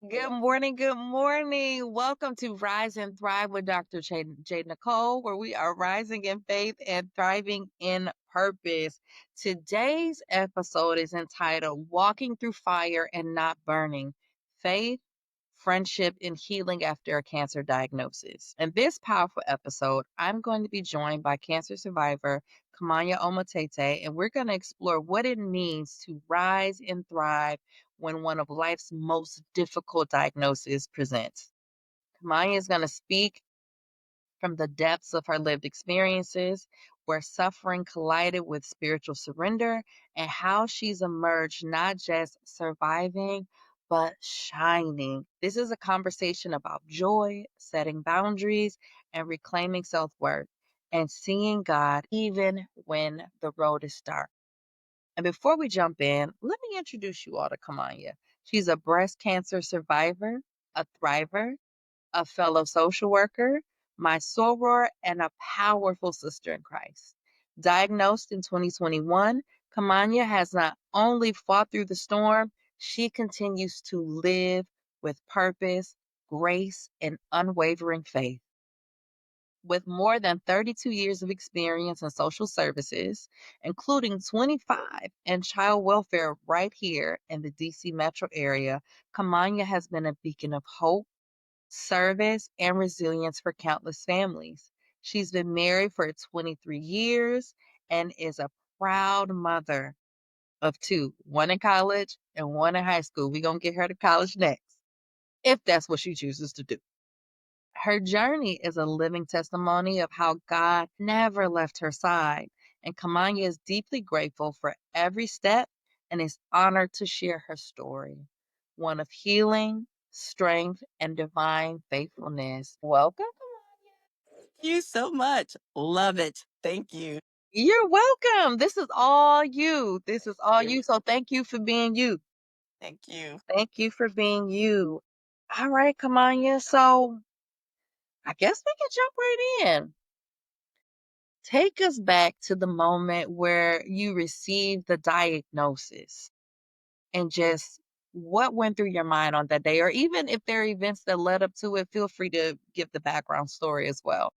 Good morning. Good morning. Welcome to Rise and Thrive with Dr. J. Nicole, where we are rising in faith and thriving in purpose. Today's episode is entitled Walking Through Fire and Not Burning: Faith, Friendship, and Healing After a Cancer Diagnosis. In this powerful episode, I'm going to be joined by cancer survivor Kamonya Omatete, and we're going to explore what it means to rise and thrive when one of life's most difficult diagnoses presents. Kamaya is going to speak from the depths of her lived experiences, where suffering collided with spiritual surrender, and how she's emerged not just surviving, but shining. This is a conversation about joy, setting boundaries, and reclaiming self worth, and seeing God even when the road is dark. And before we jump in, let me introduce you all to Kamanya. She's a breast cancer survivor, a thriver, a fellow social worker, my soror, and a powerful sister in Christ. Diagnosed in 2021, Kamanya has not only fought through the storm, she continues to live with purpose, grace, and unwavering faith. With more than 32 years of experience in social services, including 25 in child welfare right here in the DC metro area, Kamanya has been a beacon of hope, service, and resilience for countless families. She's been married for 23 years and is a proud mother of two, one in college and one in high school. We're going to get her to college next, if that's what she chooses to do. Her journey is a living testimony of how God never left her side, and Kamanya is deeply grateful for every step and is honored to share her story, one of healing, strength, and divine faithfulness. Welcome. You so much. Love it. Thank you. You're welcome. This is all you. This is all You. you. So thank you for being you. Thank you. Thank you for being you. All right, Kamanya. So I guess we can jump right in. Take us back to the moment where you received the diagnosis and just what went through your mind on that day, or even if there are events that led up to it, feel free to give the background story as well.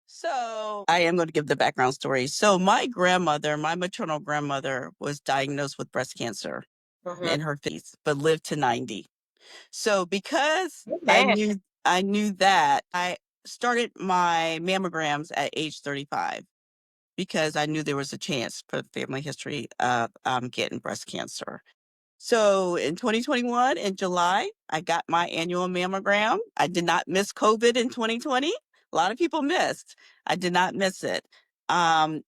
So I am going to give the background story. So my grandmother, my maternal grandmother, was diagnosed with breast cancer Hmm. in her 50s, but lived to 90. So because Man. I knew that, I started my mammograms at age 35 because I knew there was a chance for the family history of getting breast cancer. So in 2021, in July, I got my annual mammogram. I did not miss COVID in 2020. A lot of people missed. I did not miss it. And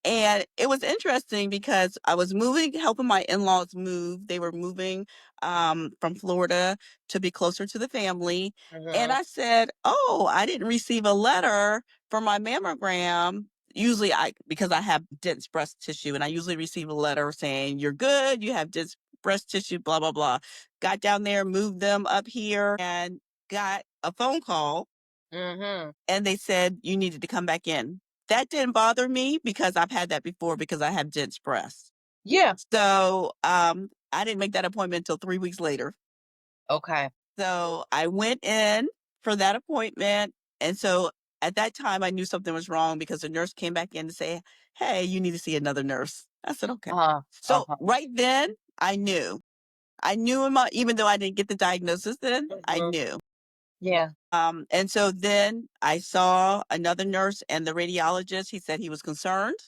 it was interesting because I was moving, helping my in-laws move. They were moving from Florida to be closer to the family. And Hmm. I said, "Oh, I didn't receive a letter for my mammogram." Usually because I have dense breast tissue, and I usually receive a letter saying, "You're good, you have dense breast tissue, blah, blah, blah." Got down there, moved them up here, and got a phone call, Hmm. and they said, "You needed to come back in." That didn't bother me because I've had that before because I have dense breasts. Yeah. So I didn't make that appointment until 3 weeks later. Okay. So I went in for that appointment. And so at that time, I knew something was wrong because the nurse came back in to say, "Hey, you need to see another nurse." I said, "Okay." Uh-huh. So Uh-huh. right then, I knew. I knew him, even though I didn't get the diagnosis then, I Hmm. knew. Yeah. And so then I saw another nurse and the radiologist. He said he was concerned.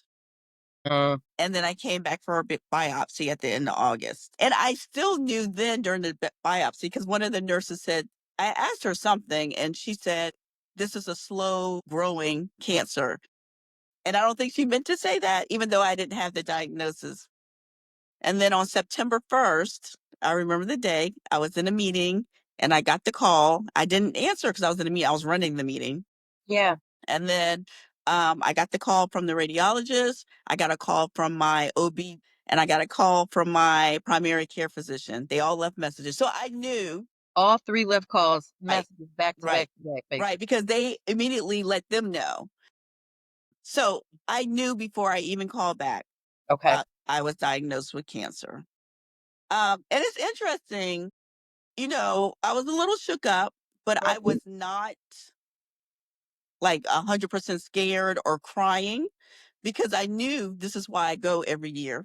Mm. And then I came back for a big biopsy at the end of August. And I still knew then during the biopsy because one of the nurses said, I asked her something and she said, "This is a slow growing cancer." And I don't think she meant to say that, even though I didn't have the diagnosis. And then on September 1st, I remember the day, I was in a meeting and I got the call. I didn't answer because I was in a meeting, I was running the meeting. Yeah. And then I got the call from the radiologist, I got a call from my OB, and I got a call from my primary care physician. They all left messages. So I knew, All three left calls, right, messages back to right, back to back, right, basically. because they immediately let them know. So I knew before I even called back, Okay. I was diagnosed with cancer. And it's interesting. I was a little shook up, but I Mhm. was not like 100% scared or crying because I knew this is why I go every year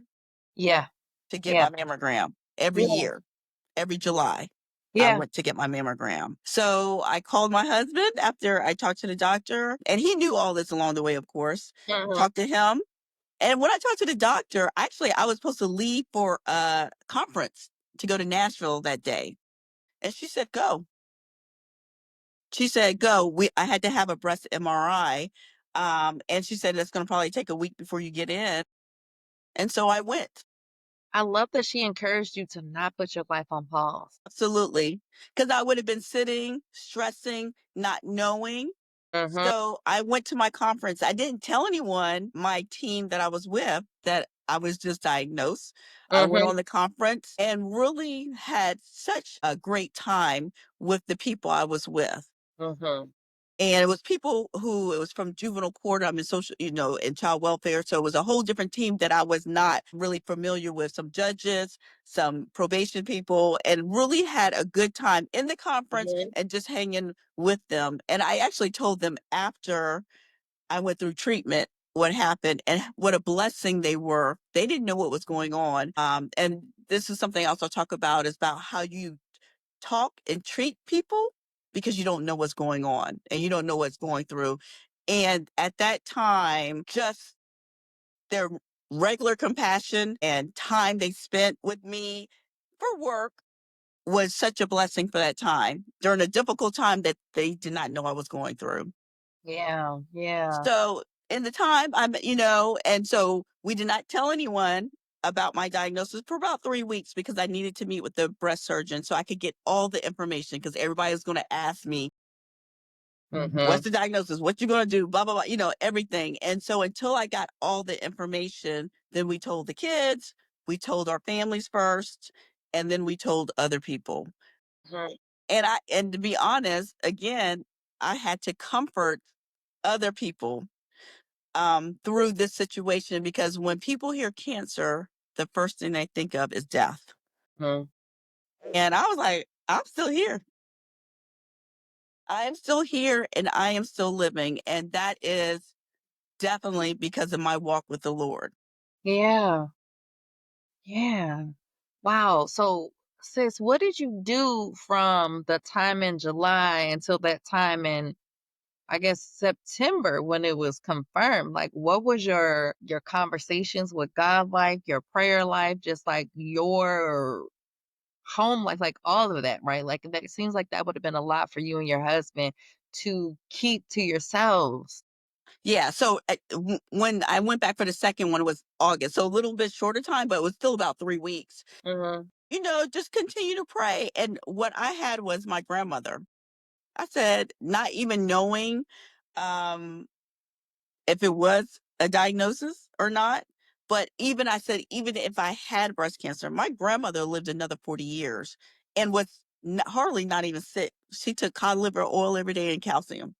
Yeah. to get Yeah. my mammogram every Yeah. year, every July. I Yeah. went to get my mammogram. So I called my husband after I talked to the doctor, and he knew all this along the way, of course. Mhm. Talked to him. And when I talked to the doctor, actually, I was supposed to leave for a conference to go to Nashville that day. And she said, go. She said, go. I had to have a breast MRI. And she said, it's going to probably take a week before you get in. And so I went. I love that she encouraged you to not put your life on pause. Absolutely. Because I would have been sitting, stressing, not knowing. Mhm. So I went to my conference. I didn't tell anyone, my team that I was with, that I was just diagnosed. I went Mhm. on the conference and really had such a great time with the people I was with. Mhm. And it was people who it was from juvenile court. I'm in social, in child welfare. So it was a whole different team that I was not really familiar with. Some judges, some probation people, and really had a good time in the conference Mhm. and just hanging with them. And I actually told them after I went through treatment what happened and what a blessing they were. They didn't know what was going on. And this is something else I'll talk about is about how you talk and treat people because you don't know what's going on and you don't know what's going through. And at that time, just their regular compassion and time they spent with me for work was such a blessing for that time during a difficult time that they did not know I was going through. Yeah. Yeah. So in the time and so we did not tell anyone about my diagnosis for about 3 weeks because I needed to meet with the breast surgeon so I could get all the information because everybody was going to ask me, what's Mhm. the diagnosis? What you going to do? Blah, blah, blah, everything. And so until I got all the information, then we told the kids, we told our families first, and then we told other people. Mhm. And to be honest, again, I had to comfort other people through this situation because when people hear cancer, the first thing they think of is death. Mhm. And I was like, I'm still here. I am still here and I am still living. And that is definitely because of my walk with the Lord. Yeah. Yeah. Wow. So, sis, what did you do from the time in July until that time in, I guess, September when it was confirmed? Like, what was your conversations with God like, your prayer life, just like your home life, like all of that, right? Like that it seems like that would have been a lot for you and your husband to keep to yourselves. Yeah. So when I went back for the second one, it was August. So a little bit shorter time, but it was still about 3 weeks. Mhm. Just continue to pray. And what I had was my grandmother. I said, not even knowing um, if it was a diagnosis or not. But even I said, even if I had breast cancer, my grandmother lived another 40 years and was hardly not even sick. She took cod liver oil every day and calcium.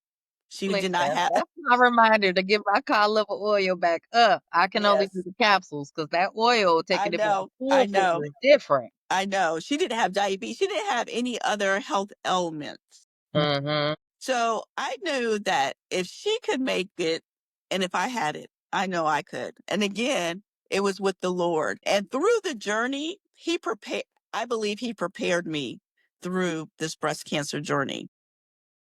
She did not Listen, have, that's my reminder to get my cod liver oil back up. I can only do yes, the capsules because that oil, I taking it by a know, I spoonful know, is different. I know. She didn't have diabetes. She didn't have any other health ailments. Mhm. So I knew that if she could make it, and if I had it, I know I could. And again, it was with the Lord. And through the journey, I believe He prepared me through this breast cancer journey.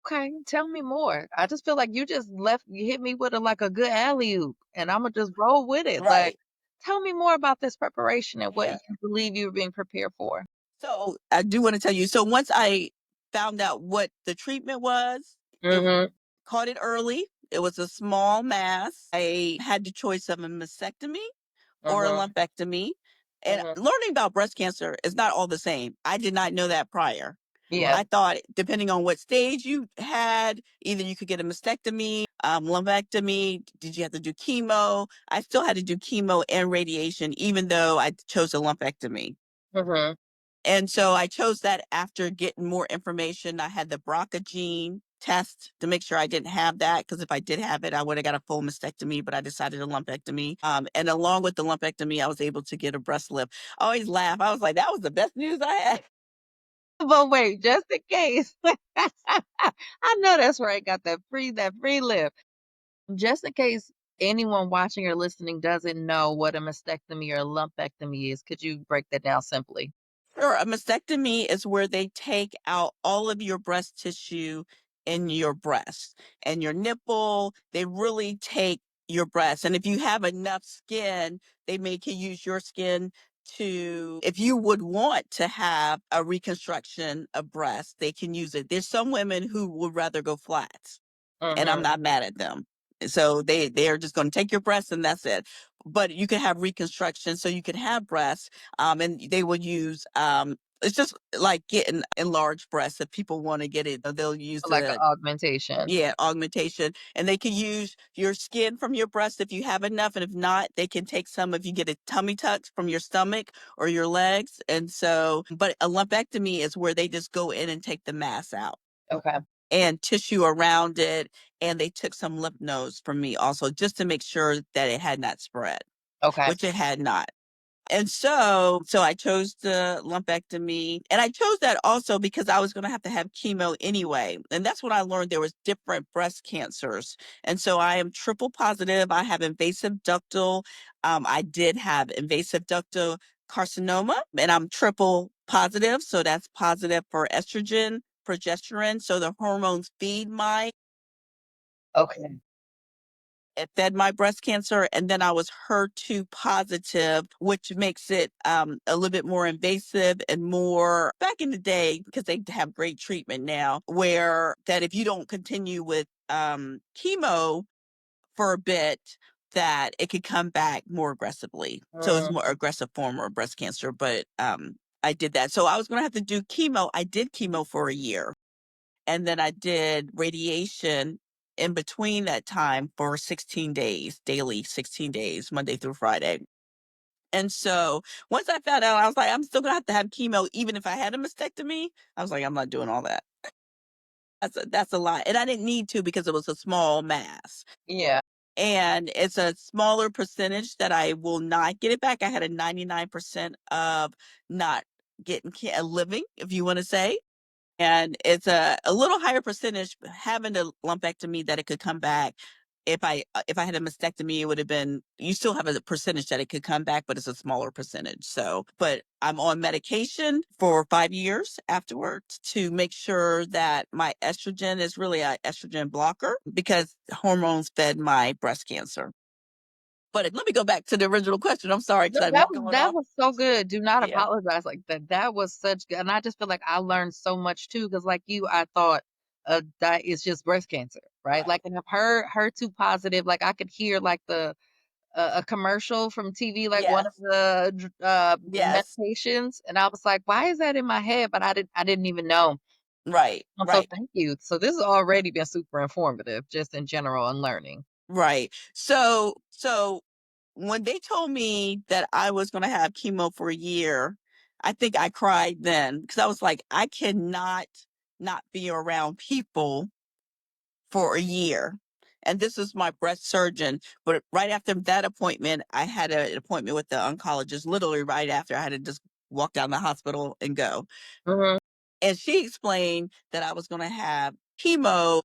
Okay, tell me more. I just feel like you hit me with like a good alley-oop, and Imma just roll with it. Like, Right. tell me more about this preparation and what Yeah. you believe you were being prepared for. So I do want to tell you. So once I found out what the treatment was, it Mhm. caught it early. It was a small mass. I had the choice of a mastectomy or a Mhm. lumpectomy. And Mhm. learning about breast cancer is not all the same. I did not know that prior. Yeah. I thought depending on what stage you had, either you could get a mastectomy, lumpectomy. Did you have to do chemo? I still had to do chemo and radiation, even though I chose a lumpectomy. Mhm. And so I chose that after getting more information. I had the BRCA gene test to make sure I didn't have that because if I did have it, I would have got a full mastectomy, but I decided a lumpectomy. And along with the lumpectomy, I was able to get a breast lift. I always laugh. I was like, that was the best news I had. But wait, just in case. I know that's right. Got that free lift. Just in case anyone watching or listening doesn't know what a mastectomy or a lumpectomy is, could you break that down simply? Sure, a mastectomy is where they take out all of your breast tissue in your breast and your nipple. They really take your breast. And if you have enough skin, they make you use your skin to, if you would want to have a reconstruction of breast, they can use it. There's some women who would rather go flat, and I'm Mhm. not mad at them. So they're just going to take your breasts and that's it. But you can have reconstruction, so you can have breasts, and they will use it's just like getting enlarged breasts. If people want to get it, they'll use Like an the, augmentation. yeah, augmentation, and they can use your skin from your breast if you have enough, and if not, they can take some if you get a tummy tuck from your stomach or your legs. And so, but a lumpectomy is where they just go in and take the mass out Okay. and tissue around it. And they took some lymph nodes from me also, just to make sure that it had not spread, Okay. which it had not. And so I chose the lumpectomy, and I chose that also because I was going to have chemo anyway. And that's when I learned there was different breast cancers. And so I am triple positive. I have invasive ductal. I did have invasive ductal carcinoma, and I'm triple positive. So that's positive for estrogen, progesterone. So the hormones feed my Okay. it fed my breast cancer, and then I was HER2 positive, which makes it a little bit more invasive and more back in the day, because they have great treatment now, where that if you don't continue with chemo for a bit, that it could come back more aggressively. So it's Mm, more aggressive form of breast cancer, but I did that. So I was going to have to do chemo. I did chemo for a year, and then I did radiation in between that time for 16 days, daily 16 days, Monday through Friday. And so once I found out, I was like, I'm still gonna have to have chemo, even if I had a mastectomy. I was like, I'm not doing all that. That's a lot. And I didn't need to because it was a small mass. yeah. And it's a smaller percentage that I will not get it back. I had a 99% of not getting a living, if you want to say. And it's a little higher percentage having a lumpectomy that it could come back. If I had a mastectomy, it would have been, you still have a percentage that it could come back, but it's a smaller percentage. So, but I'm on medication for 5 years afterwards to make sure that my estrogen is really a estrogen blocker, because hormones fed my breast cancer. But let me go back to the original question. I'm sorry No, because I've that been was going that off. was so good. Do not Yeah, apologize like that. That was such good, and I just feel like I learned so much too. Because like you, I thought, that is just breast cancer, right? right. Like, and I've heard HER2 positive, like, I could hear, like, a commercial from TV, like, one of Yes. the Yes. medications, and I was like, "Why is that in my head?" But I didn't even know. Right. So Right. thank you. So this has already been super informative, just in general and learning. Right. So when they told me that I was going to have chemo for a year, I think I cried then, because I was like, I cannot not be around people for a year. And this is my breast surgeon. But right after that appointment, I had an appointment with the oncologist. Literally right after, I had to just walk down the hospital and go. Mhm, And she explained that I was going to have chemo,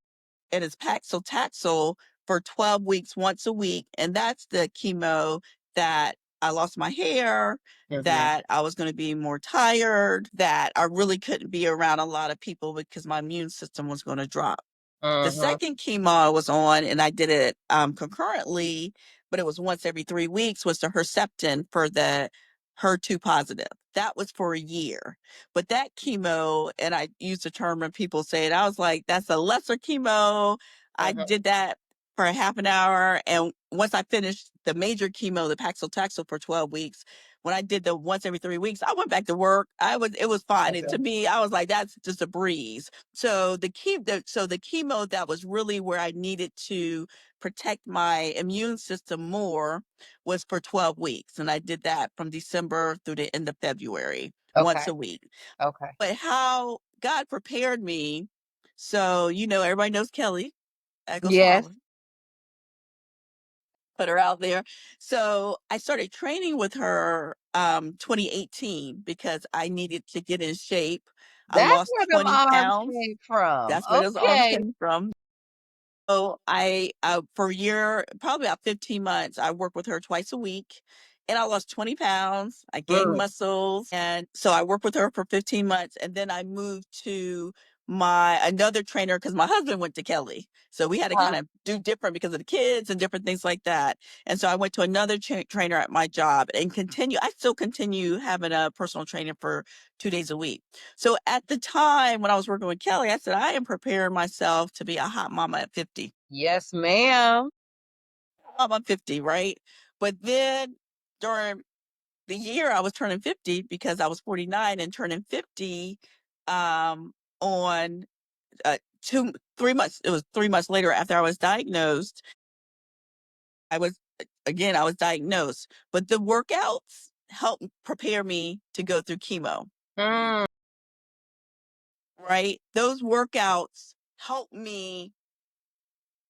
and it's Paxil for 12 weeks once a week. And that's the chemo that I lost my hair, mhm, that I was going to be more tired, that I really couldn't be around a lot of people because my immune system was going to drop. The mhm, second chemo I was on, and I did it concurrently, but it was once every 3 weeks, was the Herceptin for the HER2 positive. That was for a year. But that chemo, and I use the term when people say it, I was like, that's a lesser chemo. I mhm, did that for a half an hour. And once I finished the major chemo, the Paxil for 12 weeks, when I did the once every 3 weeks, I went back to work. It was fine. And to okay, me, I was like, that's just a breeze. So the chemo that was really where I needed to protect my immune system more was for 12 weeks. And I did that from December through the end of February, once okay, a week. okay. But how God prepared me. So, everybody knows Kelly, Echo's Yes. Holler, put her out there. So I started training with her 2018 because I needed to get in shape. I That's lost where them 20 arms pounds. came from. That's where those arms Okay. came from. So for a year, probably about 15 months, I worked with her twice a week and I lost 20 pounds. I gained Mm, muscles. And so I worked with her for 15 months. And then I moved to another trainer because my husband went to Kelly. So we had to uh, kind of do different because of the kids and different things like that. And so I went to another trainer at my job and I still continue having a personal trainer for 2 days a week. So at the time when I was working with Kelly, I said, I am preparing myself to be a hot mama at 50. yes, ma'am. I'm 50, right? But then during the year I was turning 50 because I was 49 and turning 50 on 3 months, it was 3 months later after I was diagnosed. I was diagnosed, but the workouts helped prepare me to go through chemo, Mm, right? Those workouts helped me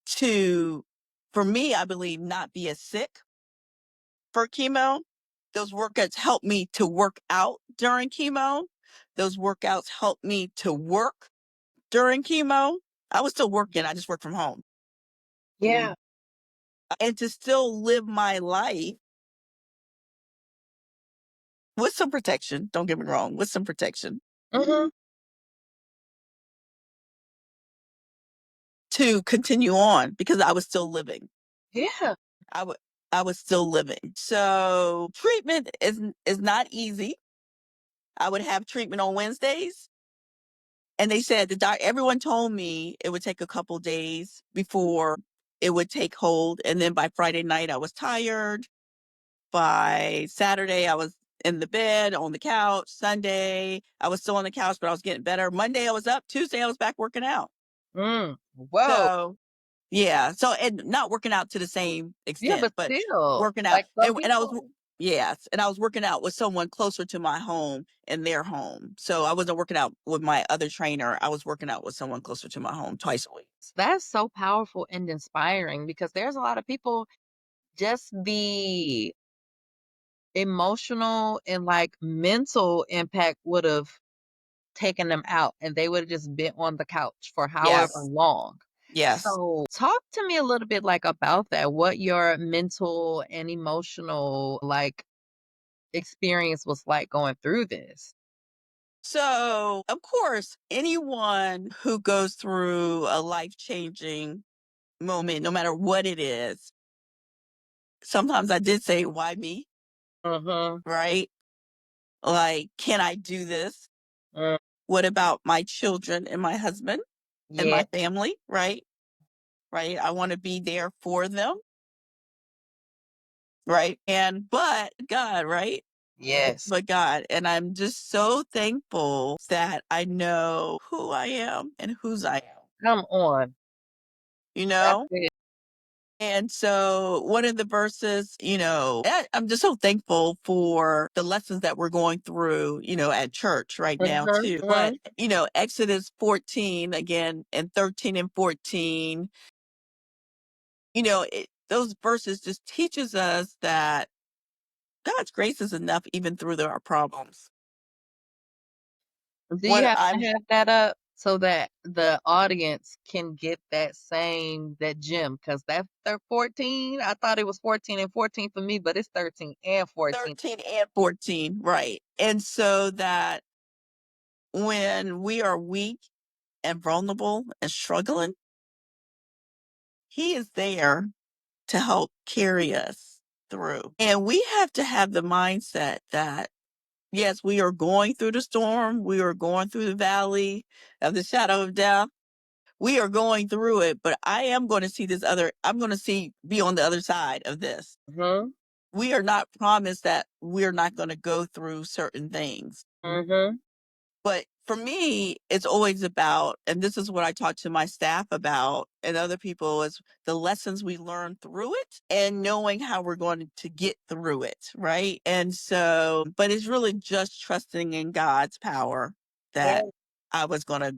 to, for me, I believe, not be as sick for chemo. Those workouts helped me to work out during chemo. Those workouts helped me to work during chemo. I was still working, I just worked from home. yeah. And to still live my life with some protection, don't get me wrong, with some protection, Mhm. to continue on because I was still living. Yeah. I would I was still living. So treatment is not easy. I would have treatment on Wednesdays. And they said everyone told me it would take a couple days before it would take hold. And then by Friday night, I was tired. By Saturday, I was in the bed, on the couch. Sunday, I was still on the couch, but I was getting better. Monday, I was up. Tuesday, I was back working out. Whoa. So, yeah. So, and not working out to the same Yeah, extent, but but still, working out. like some And I was, people. yes. And I was working out with someone closer to my home in their home. So I wasn't working out with my other trainer. I was working out with someone closer to my home twice a week. That's so powerful and inspiring because there's a lot of people, just the emotional and like mental impact would have taken them out and they would have just been on the couch for however Yes. long. Yes. So, talk to me a little bit like about that. What your mental and emotional like experience was like going through this. So, of course, anyone who goes through a life changing moment, no matter what it is, sometimes I did say, why me? Mhm. Right? Like, can I do this? Mm, What about my children and my husband and yeah. my family? Right? Right. I want to be there for them. Right. But God, right? Yes. But God. And I'm just so thankful that I know who I am and whose I am, Come on. you That's know? it. And so one of the verses, I'm just so thankful for the lessons that we're going through, at church right now Mhm. too. But, Mhm. Exodus 14 again and 13 and 14, those verses just teaches us that God's grace is enough even through our problems. Do you What have to I'm have that up so that the audience can get that gem? Because that's their 14. I thought it was 14 and 14 for me, but it's 13 and 14. 13 and 14, right. And so that when we are weak and vulnerable and struggling, he is there to help carry us through. And we have to have the mindset that, yes, we are going through the storm, we are going through the valley of the shadow of death. We are going through it, but I am going to I'm going to be on the other side of this. Mhm. We are not promised that we're not going to go through certain things. Mhm. But for me, it's always about, and this is what I talk to my staff about and other people, is the lessons we learn through it and knowing how we're going to get through it. Right. And so, but it's really just trusting in God's power Yeah. that I was going to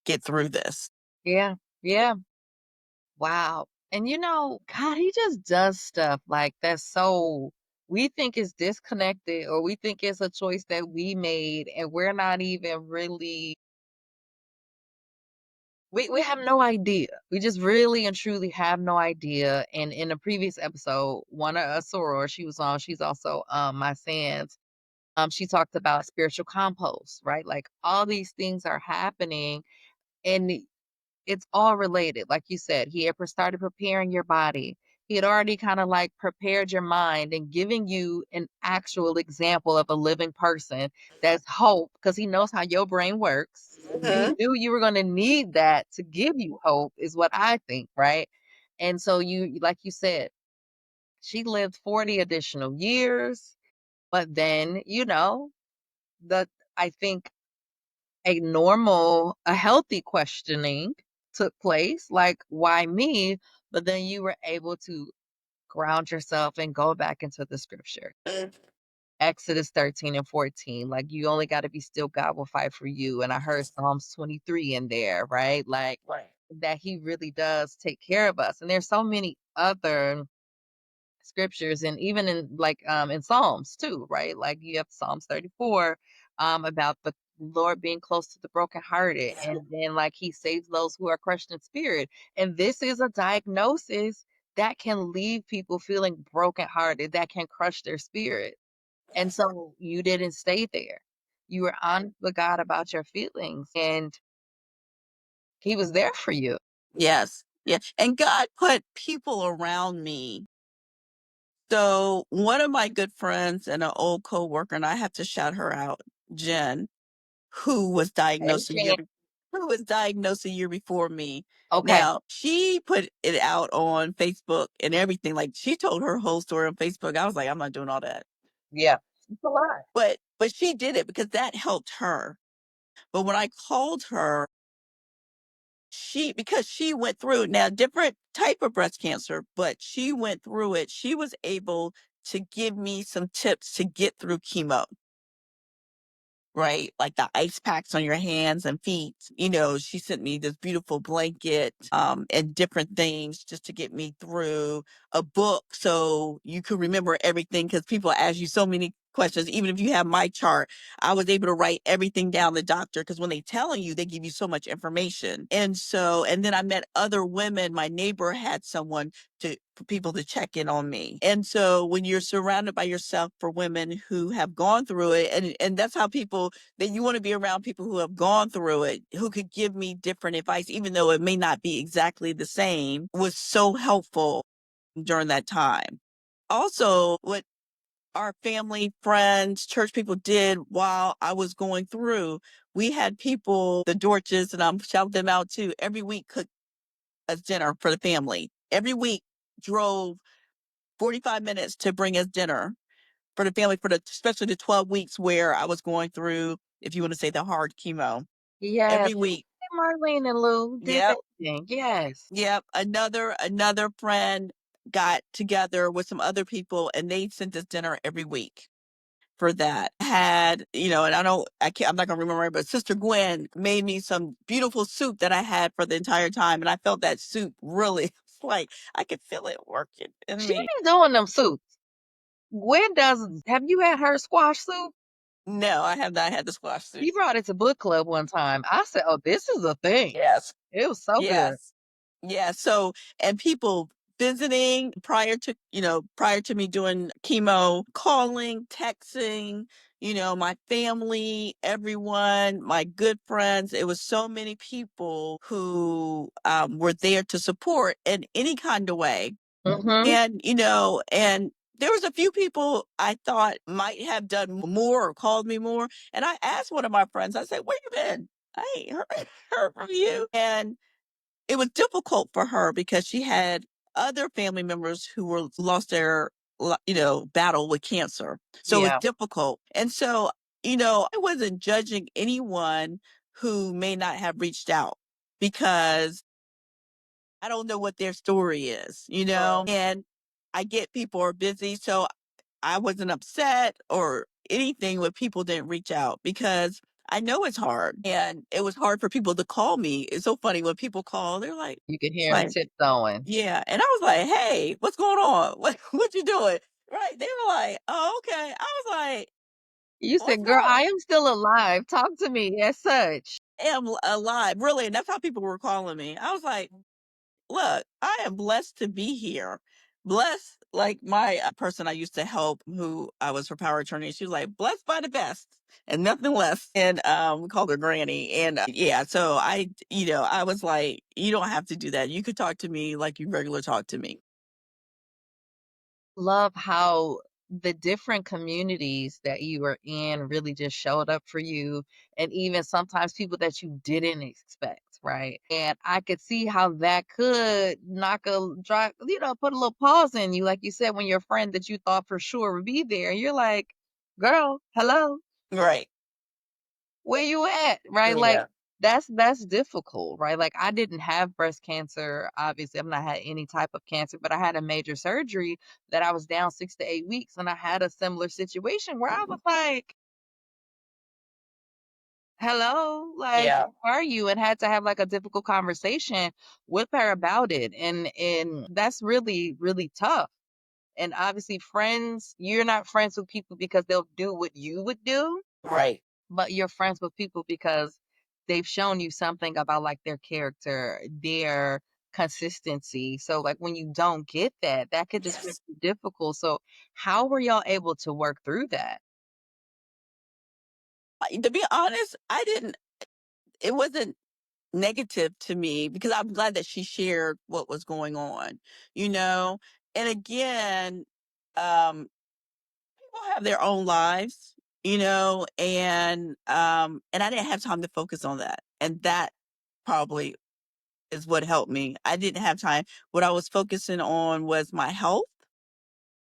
get through this. Yeah. Yeah. Wow. And God, he just does stuff like that's so we think it's disconnected or we think it's a choice that we made and we're not even really we have no idea. We just really and truly have no idea. And in a previous episode, one of us soror she was on, she's also my sans. She talked about spiritual compost, right? Like all these things are happening and it's all related. Like you said, he had started preparing your body. He had already kind of like prepared your mind and giving you an actual example of a living person that's hope because he knows how your brain works. He Mhm. knew you were going to need that to give you hope, is what I think, right? And so like you said, she lived 40 additional years, but then, the I think a healthy questioning took place, like, "Why me?" But then you were able to ground yourself and go back into the scripture. Mm. Exodus 13 and 14, like, "You only gotta be still, God will fight for you," and I heard Psalms 23 in there, right? Like, Right. that he really does take care of us, and there's so many other scriptures and even in like in Psalms too, right? Like you have Psalms 34 about the Lord being close to the brokenhearted, and then like he saves those who are crushed in spirit. And this is a diagnosis that can leave people feeling brokenhearted, that can crush their spirit. And so you didn't stay there. You were honest with God about your feelings, and he was there for you. Yes. Yeah. And God put people around me. So one of my good friends and an old coworker, and I have to shout her out, Jen, who was Hey, diagnosed a year Jen. be- who was diagnosed a year before me. Okay. Now, she put it out on Facebook and everything. Like she told her whole story on Facebook. I was like, I'm not doing all that. Yeah. It's a lot. But she did it because that helped her. But when I called her, she because she went through now different type of breast cancer, but she went through it. She was able to give me some tips to get through chemo. Right? Like the ice packs on your hands and feet. She sent me this beautiful blanket, and different things just to get me through a book so you could remember everything because people ask you so many questions. Even if you have my chart, I was able to write everything down the doctor because when they telling you, they give you so much information. And then I met other women. My neighbor had someone for people to check in on me. And so when you're surrounded by yourself for women who have gone through it, and that's how people that you want to be around people who have gone through it, who could give me different advice, even though it may not be exactly the same, was so helpful during that time. Also, what our family, friends, church people did while I was going through, we had people, the Dorches, and I'm shout them out too, every week cook us dinner for the family. Every week drove 45 minutes to bring us dinner for the family for especially the 12 weeks where I was going through, if you want to say the hard chemo. Yes. Every week. Marlene and Lou did Yep. that thing. Yes. Yep. Another friend got together with some other people and they sent us dinner every week for that. And I'm not gonna remember, but Sister Gwen made me some beautiful soup that I had for the entire time. And I felt that soup really like I could feel it working in She me. be doing them soups. Gwen does have you had her squash soup? No, I have not had the squash soup. She brought it to book club one time. I said, "Oh, this is a thing." Yes. It was so good. Yes. Yeah, so and people visiting prior to me doing chemo, calling, texting, my family, everyone, my good friends. It was so many people who were there to support in any kind of way. Mhm. And there was a few people I thought might have done more or called me more. And I asked one of my friends, I said, "Where you been? I ain't heard from you." And it was difficult for her because she had other family members who were lost their battle with cancer. So it's Yeah. difficult. And so, I wasn't judging anyone who may not have reached out because I don't know what their story is. Right. And I get people are busy. So I wasn't upset or anything when people didn't reach out because I know it's hard. And it was hard for people to call me. It's so funny when people call, they're like, You could it's hear them like, tiptoeing. yeah. And I was like, hey, what's going on? What you doing? Right, they were like, "Oh, okay." I was like, You "What's said, "Girl, up?" I am still alive. Talk to me as such." Am alive, really, and that's how people were calling me. I was like, "Look, I am blessed to be here." Blessed, like my person I used to help, who I was her power attorney. She was like, "Blessed by the best and nothing less." And we called her Granny. And yeah, so I was like, "You don't have to do that. You could talk to me like you regular talk to me." Love how the different communities that you were in really just showed up for you, and even sometimes people that you didn't expect, right? And I could see how that could knock a drop, put a little pause in you, like you said, when your friend that you thought for sure would be there, you're like, "Girl, hello, Right. where you at?" Right? Like Yeah. that's difficult, right? Like I didn't have breast cancer. Obviously, I've not had any type of cancer, but I had a major surgery that I was down 6 to 8 weeks, and I had a similar situation where I was like, "Hello, like Yeah. how are you?" And had to have like a difficult conversation with her about it, and that's really really tough. And obviously, friends, you're not friends with people because they'll do what you would do, Right. but you're friends with people because they've shown you something about like their character, their consistency. So like when you don't get that, that could just make Yes. it difficult. So how were y'all able to work through that? To be honest, I didn't. It wasn't negative to me because I'm glad that she shared what was going on, you know? And again, people have their own lives, and I didn't have time to focus on that. And that probably is what helped me. I didn't have time. What I was focusing on was my health,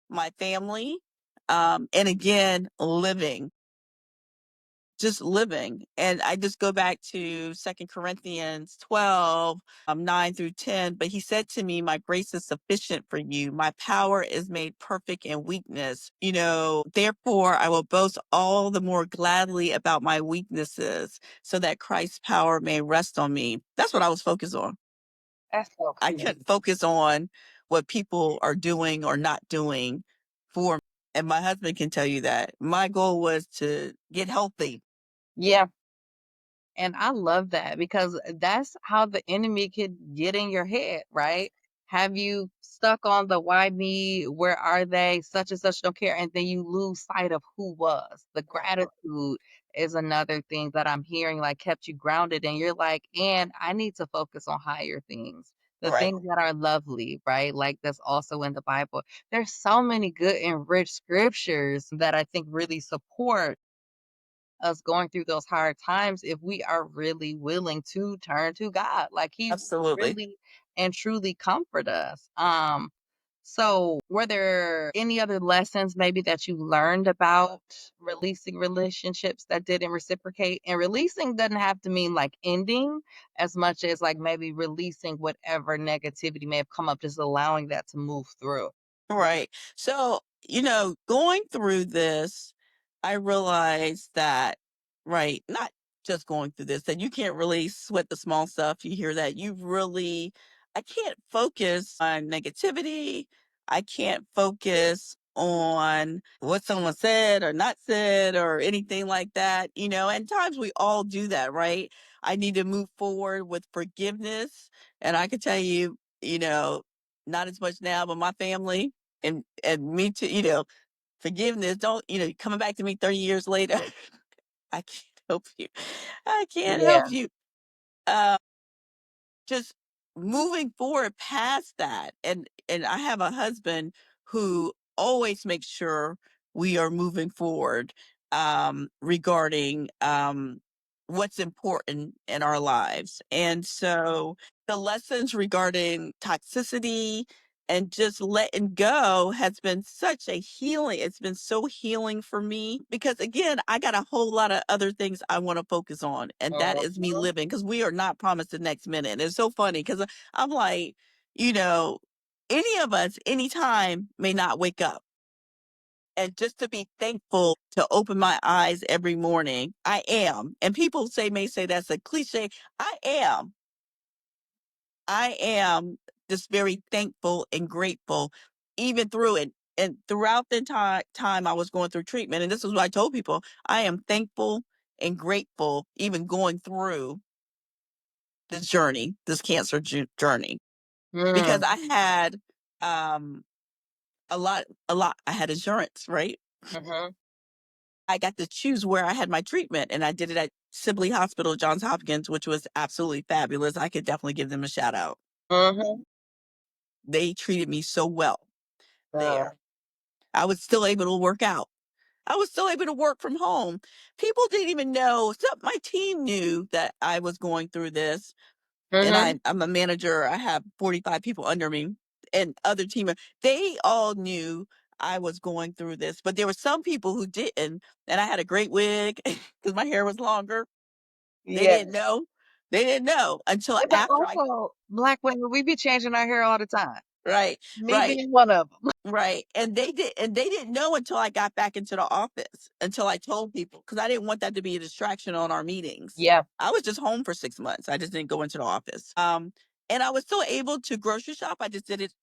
my family, and again, living. Just living. And I just go back to 2 Corinthians 12, 9 through 10. But he said to me, "My grace is sufficient for you. My power is made perfect in weakness. Therefore, I will boast all the more gladly about my weaknesses so that Christ's power may rest on me." That's what I was focused on. That's so I cool. couldn't focus on what people are doing or not doing for me. And my husband can tell you that my goal was to get healthy. Yeah. And I love that because that's how the enemy could get in your head, right? Have you stuck on the why me, where are they, such and such don't care, and then you lose sight of who was. The gratitude is another thing that I'm hearing, like kept you grounded, and you're like, and I need to focus on higher things, the Right. things that are lovely, right? Like that's also in the Bible. There's so many good and rich scriptures that I think really support us going through those hard times if we are really willing to turn to God. Like he Absolutely. really and truly comfort us. So were there any other lessons maybe that you learned about releasing relationships that didn't reciprocate? And releasing doesn't have to mean like ending as much as like maybe releasing whatever negativity may have come up, just allowing that to move through. Right. So, going through this, I realized that, right, not just going through this, that you can't really sweat the small stuff. You hear that. I can't focus on negativity. I can't focus on what someone said or not said or anything like that, and times we all do that, right? I need to move forward with forgiveness. And I can tell you, not as much now, but my family and me too, forgiveness, don't, coming back to me 30 years later, I can't help you. I can't Yeah. help you. Uh, just moving forward past that. And I have a husband who always makes sure we are moving forward regarding what's important in our lives. And so the lessons regarding toxicity and just letting go has been such a healing. It's been so healing for me because, again, I got a whole lot of other things I want to focus on, and that is me Mhm. living because we are not promised the next minute. And it's so funny because I'm like, you know, any of us, anytime may not wake up. And just to be thankful to open my eyes every morning, I am. And people may say that's a cliche. I am. I am just very thankful and grateful even through it. and throughout the time I was going through treatment, and this is what I told people, I am thankful and grateful even going through this journey, this cancer journey, because Mm. I had um a lot. I had insurance, right? Mhm. I got to choose where I had my treatment, and I did it at Sibley Hospital, Johns Hopkins, which was absolutely fabulous. I could definitely give them a shout out. Mhm. They treated me so well Uh, there. I was still able to work out. I was still able to work from home. People didn't even know. My team knew that I was going through this, and mhm. I'm a manager. I have 45 people under me, and other team. They all knew I was going through this, but there were some people who didn't. And I had a great wig because my hair was longer. They Yeah. didn't know. They didn't know until But after I. also, Black women, we be changing our hair all the time. Right, Me right. being one of them. Right, and they didn't know until I got back into the office, until I told people, because I didn't want that to be a distraction on our meetings. Yeah. I was just home for 6 months, I just didn't go into the office, and I was still able to grocery shop, I just did it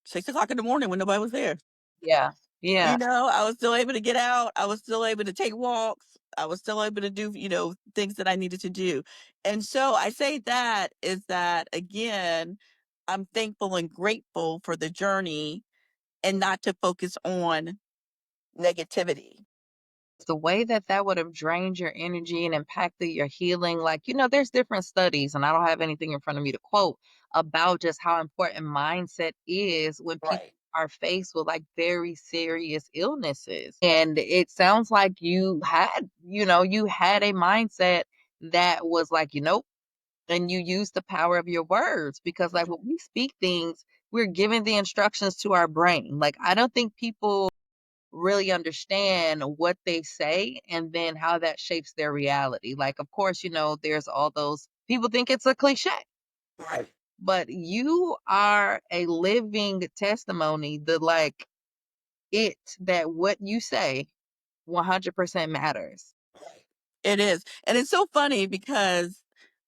6 o'clock in the morning when nobody was there. Yeah. Yeah. You know, I was still able to get out, I was still able to take walks, I was still able to do, things that I needed to do, and so I say that is that, again, I'm thankful and grateful for the journey and not to focus on negativity. The way that that would have drained your energy and impacted your healing, like, there's different studies, and I don't have anything in front of me to quote about just how important mindset is when people Right. are faced with like very serious illnesses. And it sounds like you had a mindset that was like, and you use the power of your words because like when we speak things, we're giving the instructions to our brain. Like I don't think people really understand what they say and then how that shapes their reality. Like, of course, there's all those people think it's a cliche, Right. but you are a living testimony that, like, that what you say 100% matters. Right. It is. And it's so funny because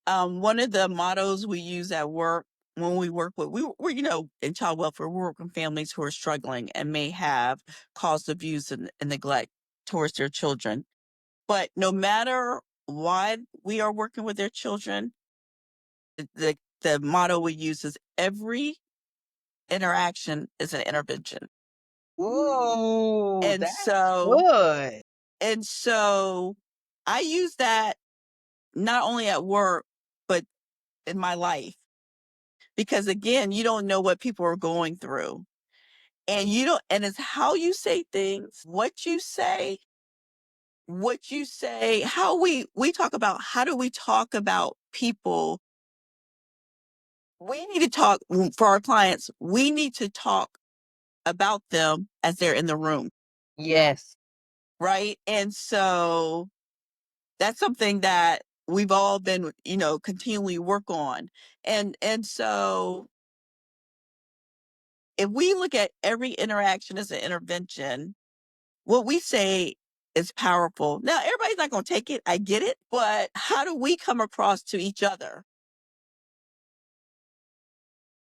one of the mottos we use at work when we work with, we're, in child welfare, we work with families who are struggling and may have caused abuse and neglect towards their children. But no matter why we are working with their children, the motto we use is every interaction is an intervention. Ooh, And that's so good. and so I use that not only at work, but in my life. Because again, you don't know what people are going through. And you don't, and it's how you say things, what you say, how we talk about, how do we talk about people? We need to talk for our clients, we need to talk about them as they're in the room. Yes. Right. And so that's something that we've all been, continually work on. And so if we look at every interaction as an intervention, what we say is powerful. Now, everybody's not going to take it. I get it. But how do we come across to each other?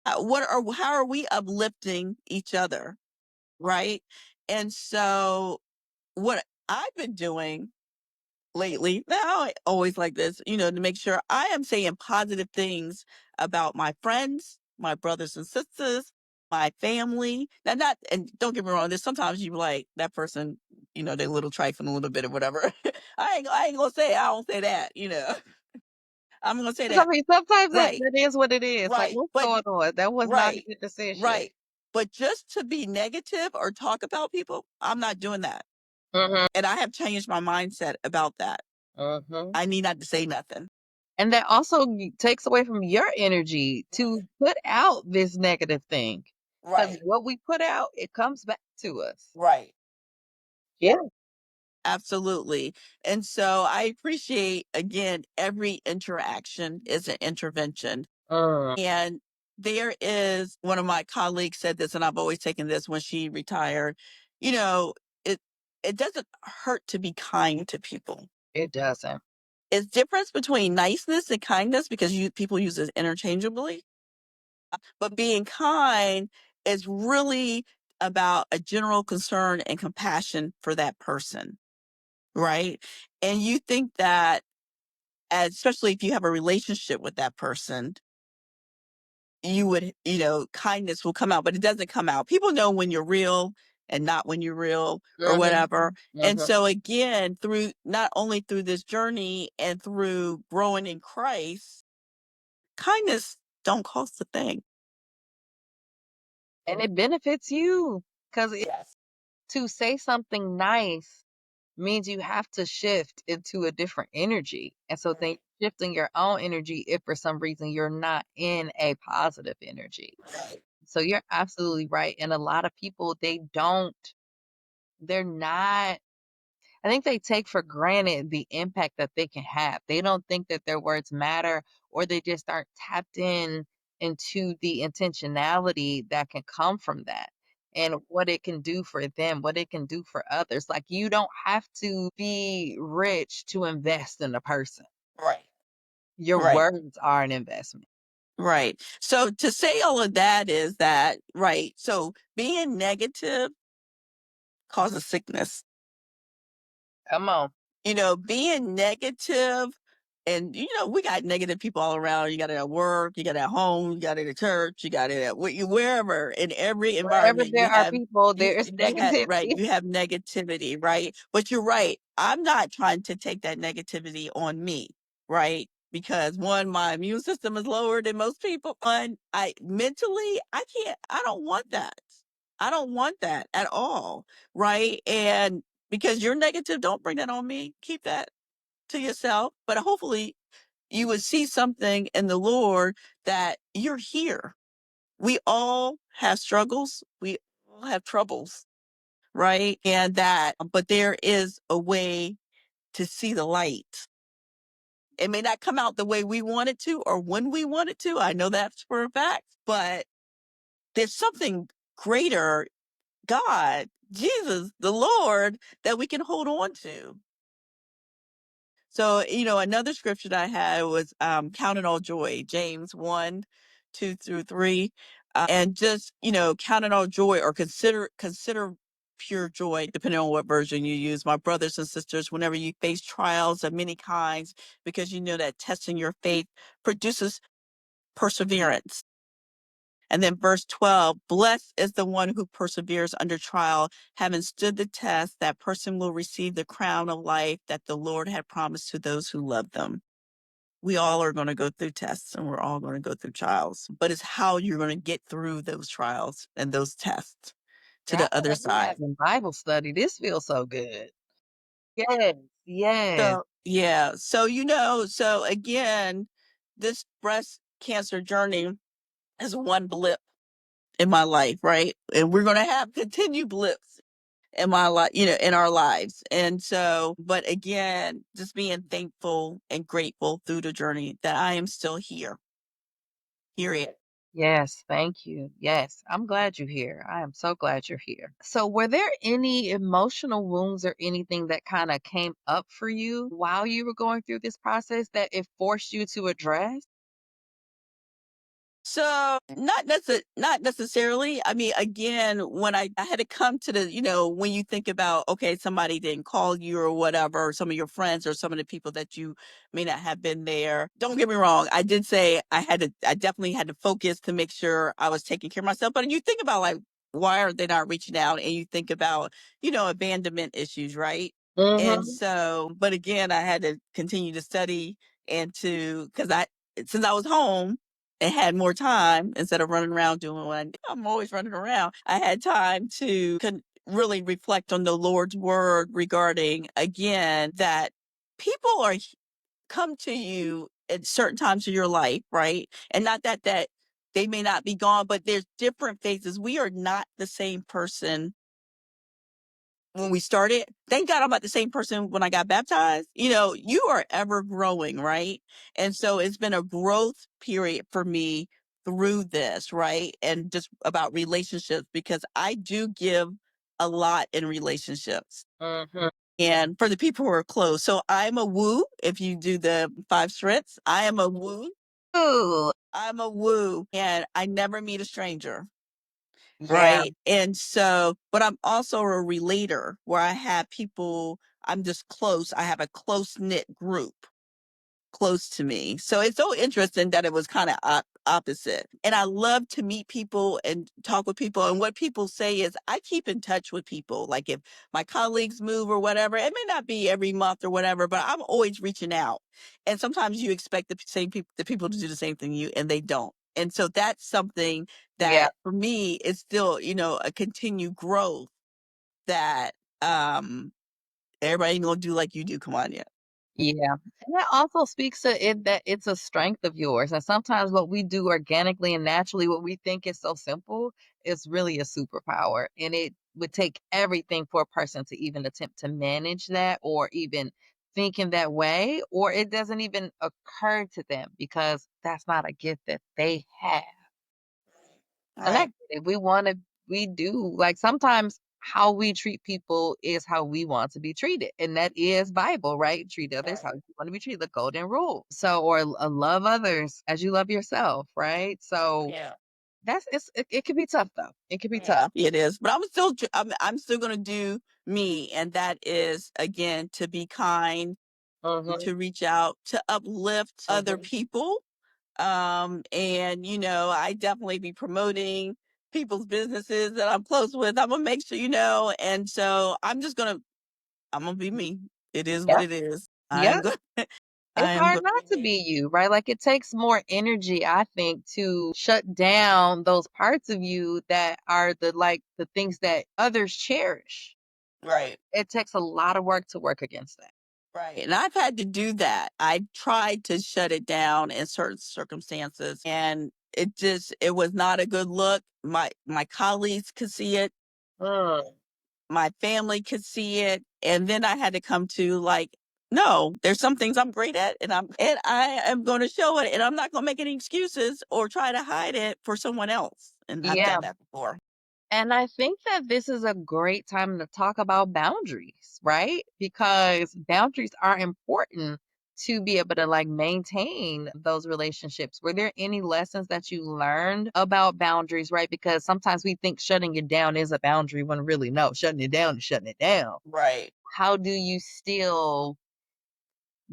How are we uplifting each other? Right. And so what I've been doing lately, now I always like this, to make sure I am saying positive things about my friends, my brothers and sisters, my family. Now, not, and don't get me wrong, there's sometimes you be like, that person, they little trifling a little bit or whatever. I ain't gonna say, I don't say that. I'm gonna say 'Cause I that. mean, sometimes that, Right, that is what it is. Like, right. what's But, going on? That was not a right, good decision. right. But just to be negative or talk about people, I'm not doing that. Mhm. And I have changed my mindset about that. Mhm. I need not to say nothing. And that also takes away from your energy to Right. put out this negative thing. Because Right. what we put out, it comes back to us. Right. Yeah. Absolutely. And so I appreciate, again, every interaction is an intervention. Mm. And there is one of my colleagues said this, and I've always taken this when she retired. You know, it it doesn't hurt to be kind to people. It doesn't. It's difference between niceness and kindness because people use it interchangeably. But being kind is really about a general concern and compassion for that person, right? And you think that, especially if you have a relationship with that person, you would, kindness will come out, but it doesn't come out. People know when you're real and not when you're real or Mhm, whatever. And mhm. so again, through not only through this journey and through growing in Christ, kindness don't cost a thing. And it benefits you, 'cause Yes. to say something nice means you have to shift into a different energy. And so then Right. shifting your own energy if for some reason you're not in a positive energy. Right. So you're absolutely right. And a lot of people, they're not, I think they take for granted the impact that they can have. They don't think that their words matter, or they just aren't tapped in into the intentionality that can come from that and what it can do for them, what it can do for others. Like, you don't have to be rich to invest in a person. Right. Your Right. words are an investment. Right. So to say all of that is that, right. So being negative causes sickness. Come on. Being negative, and we got negative people all around. You got it at work, you got it at home, you got it at church, you got it at wherever. In every Wherever environment, there are people, there is you have, right. negativity. You have negativity, right. But you're right. I'm not trying to take that negativity on me, right? Because one, my immune system is lower than most people. One, I mentally, I can't. I don't want that. I don't want that at all, right? And because you're negative, don't bring that on me. Keep that to yourself. But hopefully you would see something in the Lord that you're here. We all have struggles. We all have troubles, right? But there is a way to see the light. It may not come out the way we want it to or when we want it to. I know that's for a fact, but there's something greater, God, Jesus, the Lord, that we can hold on to. So, another scripture that I had was count it all joy, James 1, 2 through 3. And just, count it all joy, or consider pure joy, depending on what version you use. My brothers and sisters, whenever you face trials of many kinds, because you know that testing your faith produces perseverance. And then verse 12, blessed is the one who perseveres under trial, having stood the test. That person will receive the crown of life that the Lord had promised to those who love them. We all are going to go through tests, and we're all going to go through trials, but it's how you're going to get through those trials and those tests to Yeah, I the feel other like we're side. having Bible study. This feels so good. Yes, yes, So, yeah. So again, this breast cancer journey is one blip in my life, right? And we're going to have continued blips in my life, in our lives. And so, but again, just being thankful and grateful through the journey that I am still here. Period. yes. Thank you. Yes, I'm glad you're here. I am so glad you're here. So, were there any emotional wounds or anything that kind of came up for you while you were going through this process that it forced you to address? So not necessarily. I mean, again, when I had to come to the, when you think about, okay, somebody didn't call you or whatever, some of your friends or some of the people that you may not have been there. Don't get me wrong. I did say I definitely had to focus to make sure I was taking care of myself. But you think about, like, why are they not reaching out? And you think about, abandonment issues, right? And Mm-hmm. so, but again, I had to continue to study because since I was home, and had more time instead of running around doing what I'm always running around. I had time to really reflect on the Lord's word regarding, again, that people come to you at certain times of your life, right? And not that they may not be gone, but there's different phases. We are not the same person when we started. Thank God I'm not the same person when I got baptized. You are ever growing, right? And so it's been a growth period for me through this, right? And just about relationships, because I do give a lot in relationships. Mm-hmm. And for the people who are close. So I'm a woo. If you do the 5 strengths, I am a woo. Ooh, I'm a woo. And I never meet a stranger. Yeah. right? And so, but I'm also a relator where I have people, I'm just close. I have a close knit group close to me. So it's so interesting that it was kind of opposite. And I love to meet people and talk with people. And what people say is, I keep in touch with people. Like if my colleagues move or whatever, it may not be every month or whatever, but I'm always reaching out. And sometimes you expect the same people, the people to do the same thing you, and they don't. And so that's something Yeah. that for me is still, a continued growth that um everybody ain't gonna do like you do. Come on, yeah. Yeah. And that also speaks to it that it's a strength of yours. And sometimes what we do organically and naturally, what we think is so simple, is really a superpower. And it would take everything for a person to even attempt to manage that or even think in that way, or it doesn't even occur to them because that's not a gift that they have. And I Right. get it. We do. Like sometimes how we treat people is how we want to be treated. And that is Bible, right? Treat others how you want to be treated, the golden rule. So, or love others as you love yourself, right? So Yeah. it can be tough though. It can be tough. Yeah, it is. But I'm still gonna do me, and that is again to be kind, Hmm. to reach out, to uplift other Hmm. people. And I definitely be promoting people's businesses that I'm close with. I'm gonna make sure and so I'm gonna be me. It is what Yeah. it is. Yeah. I'm going I It's am hard going to not be to me. be you, right? Like it takes more energy, I think, to shut down those parts of you that are the things that others cherish. Right. It takes a lot of work to work against that. Right. And I've had to do that. I tried to shut it down in certain circumstances and it was not a good look. My colleagues could see it, Mm, my family could see it, and then I had to come to like, no, there's some things I'm great at and I am going to show it and I'm not going to make any excuses or try to hide it for someone else. And I've yeah. done that before. And I think that this is a great time to talk about boundaries, right? Because boundaries are important to be able to like maintain those relationships. Were there any lessons that you learned about boundaries, right? Because sometimes we think shutting it down is a boundary when really no, shutting it down is shutting it down. Right. How do you still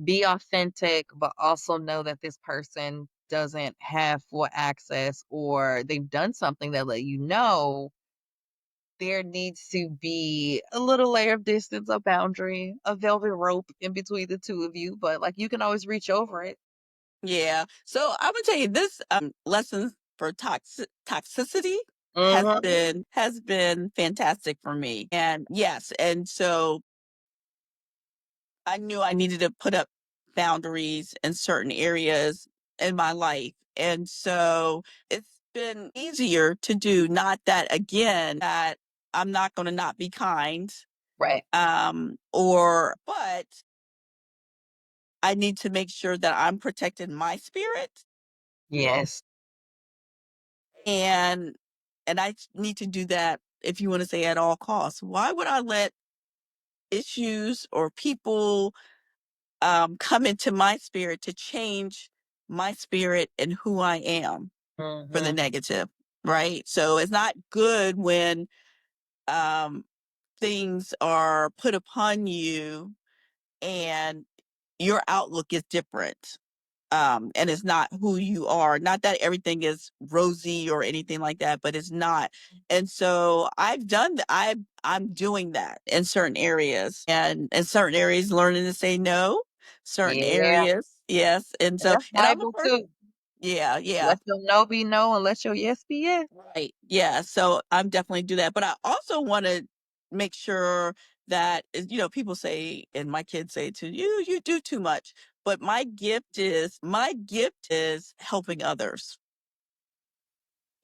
be authentic, but also know that this person doesn't have full access or they've done something that let you know there needs to be a little layer of distance, a boundary, a velvet rope in between the two of you, but like you can always reach over it. Yeah. So I'm gonna tell you this lessons for toxicity Mhm. has been fantastic for me. And yes, and so I knew I needed to put up boundaries in certain areas in my life. And so it's been easier to do, not that again, that I'm not going to not be kind. Right. Or but I need to make sure that I'm protecting my spirit Yes. and I need to do that if you want to say at all costs. Why would I let issues or people come into my spirit to change my spirit and who I am for the Mhm. negative, right? So it's not good when um, things are put upon you and your outlook is different. And it's not who you are. Not that everything is rosy or anything like that, but it's not. And so I've done that. I'm doing that in certain areas, and in certain areas, learning to say no. Certain Yeah. areas, yes. And And so, that's and I'm a Bible person. too. Yeah, yeah. Let your no be no and let your yes be yes. Right. Yeah. So I'm definitely do that. But I also want to make sure that, people say, and my kids say to you do too much. But my gift is helping others.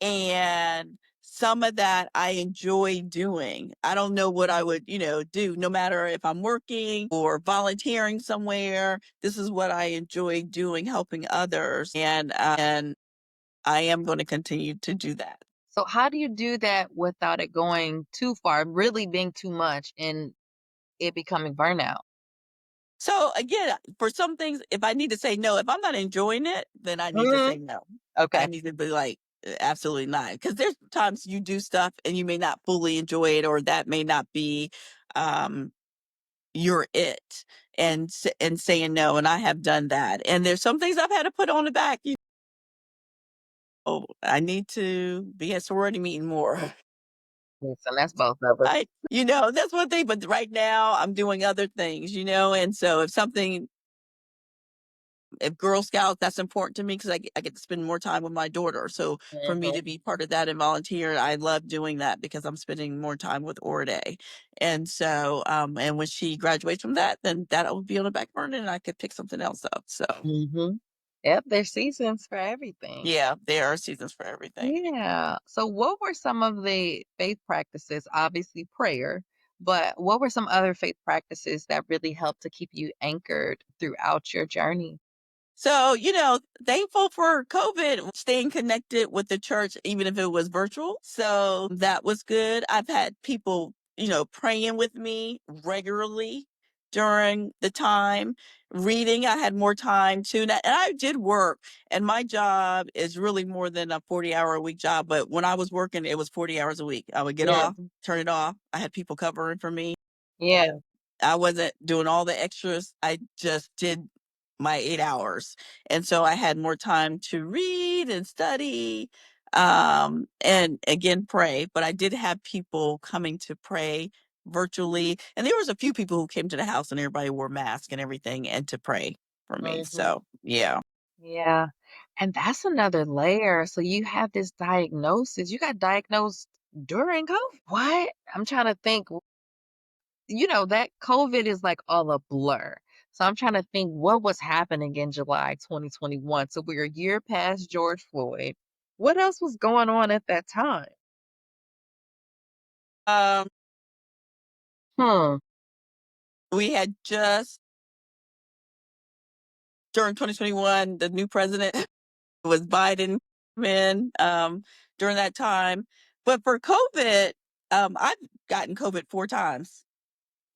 And some of that I enjoy doing. I don't know what I would, do no matter if I'm working or volunteering somewhere. This is what I enjoy doing, helping others. And I am going to continue to do that. So how do you do that without it going too far, really being too much and it becoming burnout? So again, for some things, if I need to say no, if I'm not enjoying it, then I need to Mhm. say no. I Okay. need to be like, Absolutely not. Because there's times you do stuff and you may not fully enjoy it, or that may not be um, your it, and saying no. And I have done that. And there's some things I've had to put on the back. I need to be at sorority meeting more. Listen, that's both of us. That's one thing. But right now I'm doing other things, and so if Girl Scouts, that's important to me because I get to spend more time with my daughter. So for me Mhm, to be part of that and volunteer, I love doing that because I'm spending more time with Orday. And so, and when she graduates from that, then that will be on the back burner and I could pick something else up. So mhm. Yep, there's seasons for everything. yeah, there are seasons for everything. Yeah. So what were some of the faith practices? Obviously prayer, but what were some other faith practices that really helped to keep you anchored throughout your journey? So, thankful for COVID, staying connected with the church, even if it was virtual. So that was good. I've had people, praying with me regularly during the time. Reading, I had more time too. And I did work, and my job is really more than a 40-hour a week job. But when I was working, it was 40 hours a week. I would get Yeah. off, turn it off. I had people covering for me. Yeah. I wasn't doing all the extras. I just did my 8 hours. And so I had more time to read and study, and again, pray. But I did have people coming to pray virtually. And there was a few people who came to the house and everybody wore masks and everything and to pray for me. Mhm. So, yeah. Yeah. And that's another layer. So you have this diagnosis. You got diagnosed during COVID. What? I'm trying to think. That COVID is like all a blur. So I'm trying to think what was happening in July 2021. So we're a year past George Floyd. What else was going on at that time? Um, Hmm. we had just during 2021, the new president was Biden in during that time. But for COVID, I've gotten COVID 4 times.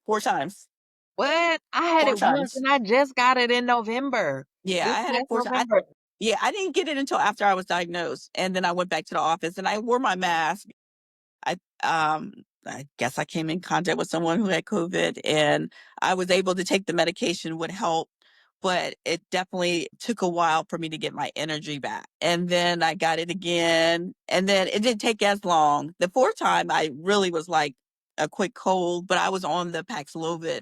4 times. What? I had Four it once times. and I just got it in November. Yeah, This I had it past 4 times. November. Yeah, I didn't get it until after I was diagnosed, and then I went back to the office and I wore my mask. I um I guess I came in contact with someone who had COVID, and I was able to take the medication would help, but it definitely took a while for me to get my energy back. And then I got it again, and then it didn't take as long. The fourth time I really was like a quick cold, but I was on the Paxlovid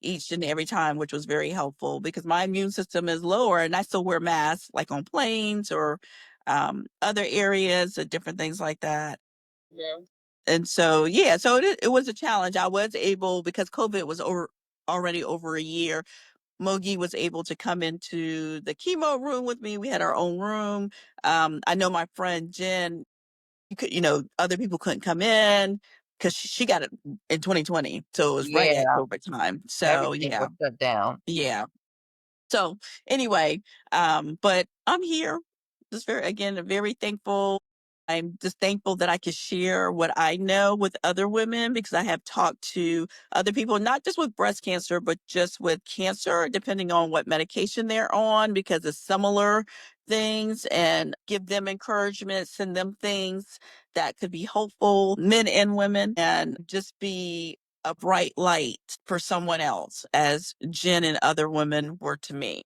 each and every time, which was very helpful because my immune system is lower and I still wear masks like on planes or other areas and different things like that. Yeah. And so, yeah, so it was a challenge. I was able, because COVID was already over a year, Mogi was able to come into the chemo room with me. We had our own room. I know my friend Jen, other people couldn't come in because she got it in 2020. So it was right at Yeah. COVID time. So, Everything yeah, was shut down. yeah. So anyway, but I'm here. Just again, very thankful. I'm just thankful that I could share what I know with other women because I have talked to other people, not just with breast cancer, but just with cancer, depending on what medication they're on, because it's similar things, and give them encouragement, send them things that could be hopeful, men and women, and just be a bright light for someone else as Jen and other women were to me.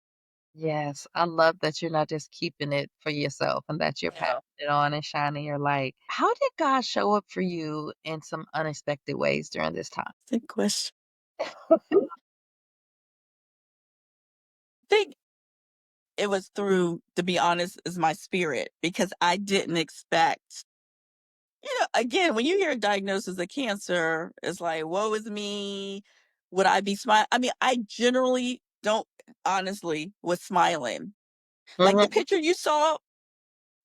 Yes, I love that you're not just keeping it for yourself and that you're passing Yeah. it on and shining your light. How did God show up for you in some unexpected ways during this time? Good question. I think it was through, to be honest, is my spirit because I didn't expect, again, when you hear a diagnosis of cancer, it's like, woe is me. Would I be smiling? I mean, I generally don't, honestly, was smiling. Like the Mhm. picture you saw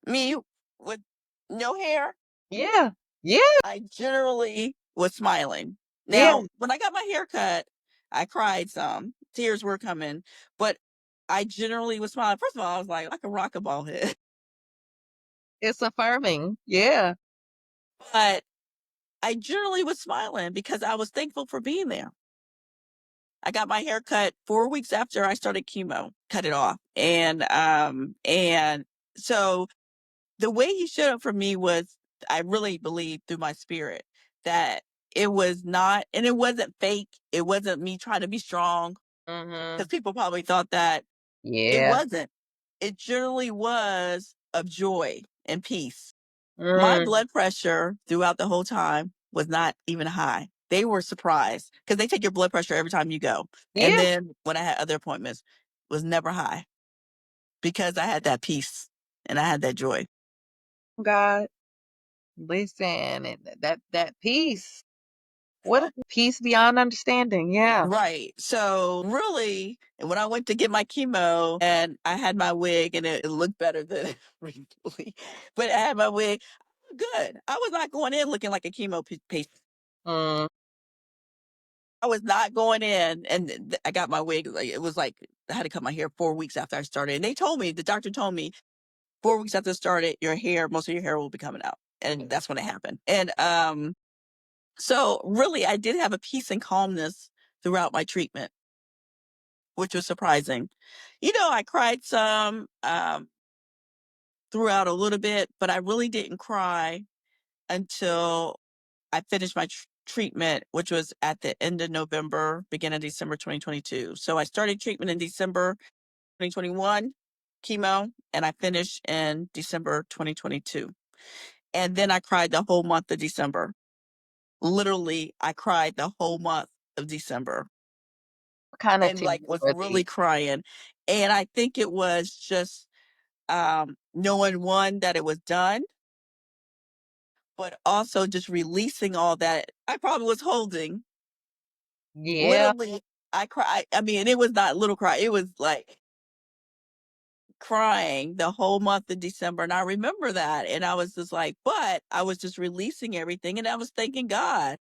me with no hair, Yeah. Yeah. I generally was smiling. Yeah. Now, when I got my hair cut, I cried some. Tears were coming, but I generally was smiling. First of all, I was like a rockaball head. It's affirming. Yeah. But I generally was smiling because I was thankful for being there. I got my hair cut 4 weeks after I started chemo, cut it off. And so The way he showed up for me was, I really believe through my spirit that it was not, and it wasn't fake. It wasn't me trying to be strong, because Mhm. people probably thought that. It Yeah. wasn't. It generally was of joy and peace. My Mm. blood pressure throughout the whole time was not even high. They were surprised because they take your blood pressure every time you go. And Yeah, then when I had other appointments, was never high because I had that peace and I had that joy. God. Listen, and that peace. What a peace beyond understanding. Yeah. Right. So really, and when I went to get my chemo and I had my wig and it looked better than originally, but I had my wig good. I was not going in looking like a chemo patient. Mm. I was not going in, and I got my wig. Like, it was like I had to cut my hair 4 weeks after I started, and they told me, the doctor told me, 4 weeks after I started, your hair, most of your hair will be coming out, and that's when it happened. And so really, I did have a peace and calmness throughout my treatment, which was surprising. I cried some throughout a little bit, but I really didn't cry until I finished my treatment, which was at the end of November, beginning of December 2022. So I started treatment in December 2021, chemo, and I finished in December 2022. And then I cried the whole month of December. Literally, I cried the whole month of December What kind of and tears like was were really these? crying. And I think it was just knowing, one, that it was done, but also just releasing all that I probably was holding. Yeah. Literally, I cried. I mean, it was not little cry. It was like crying the whole month of December. And I remember that. And I was just like, but I was just releasing everything and I was thanking God.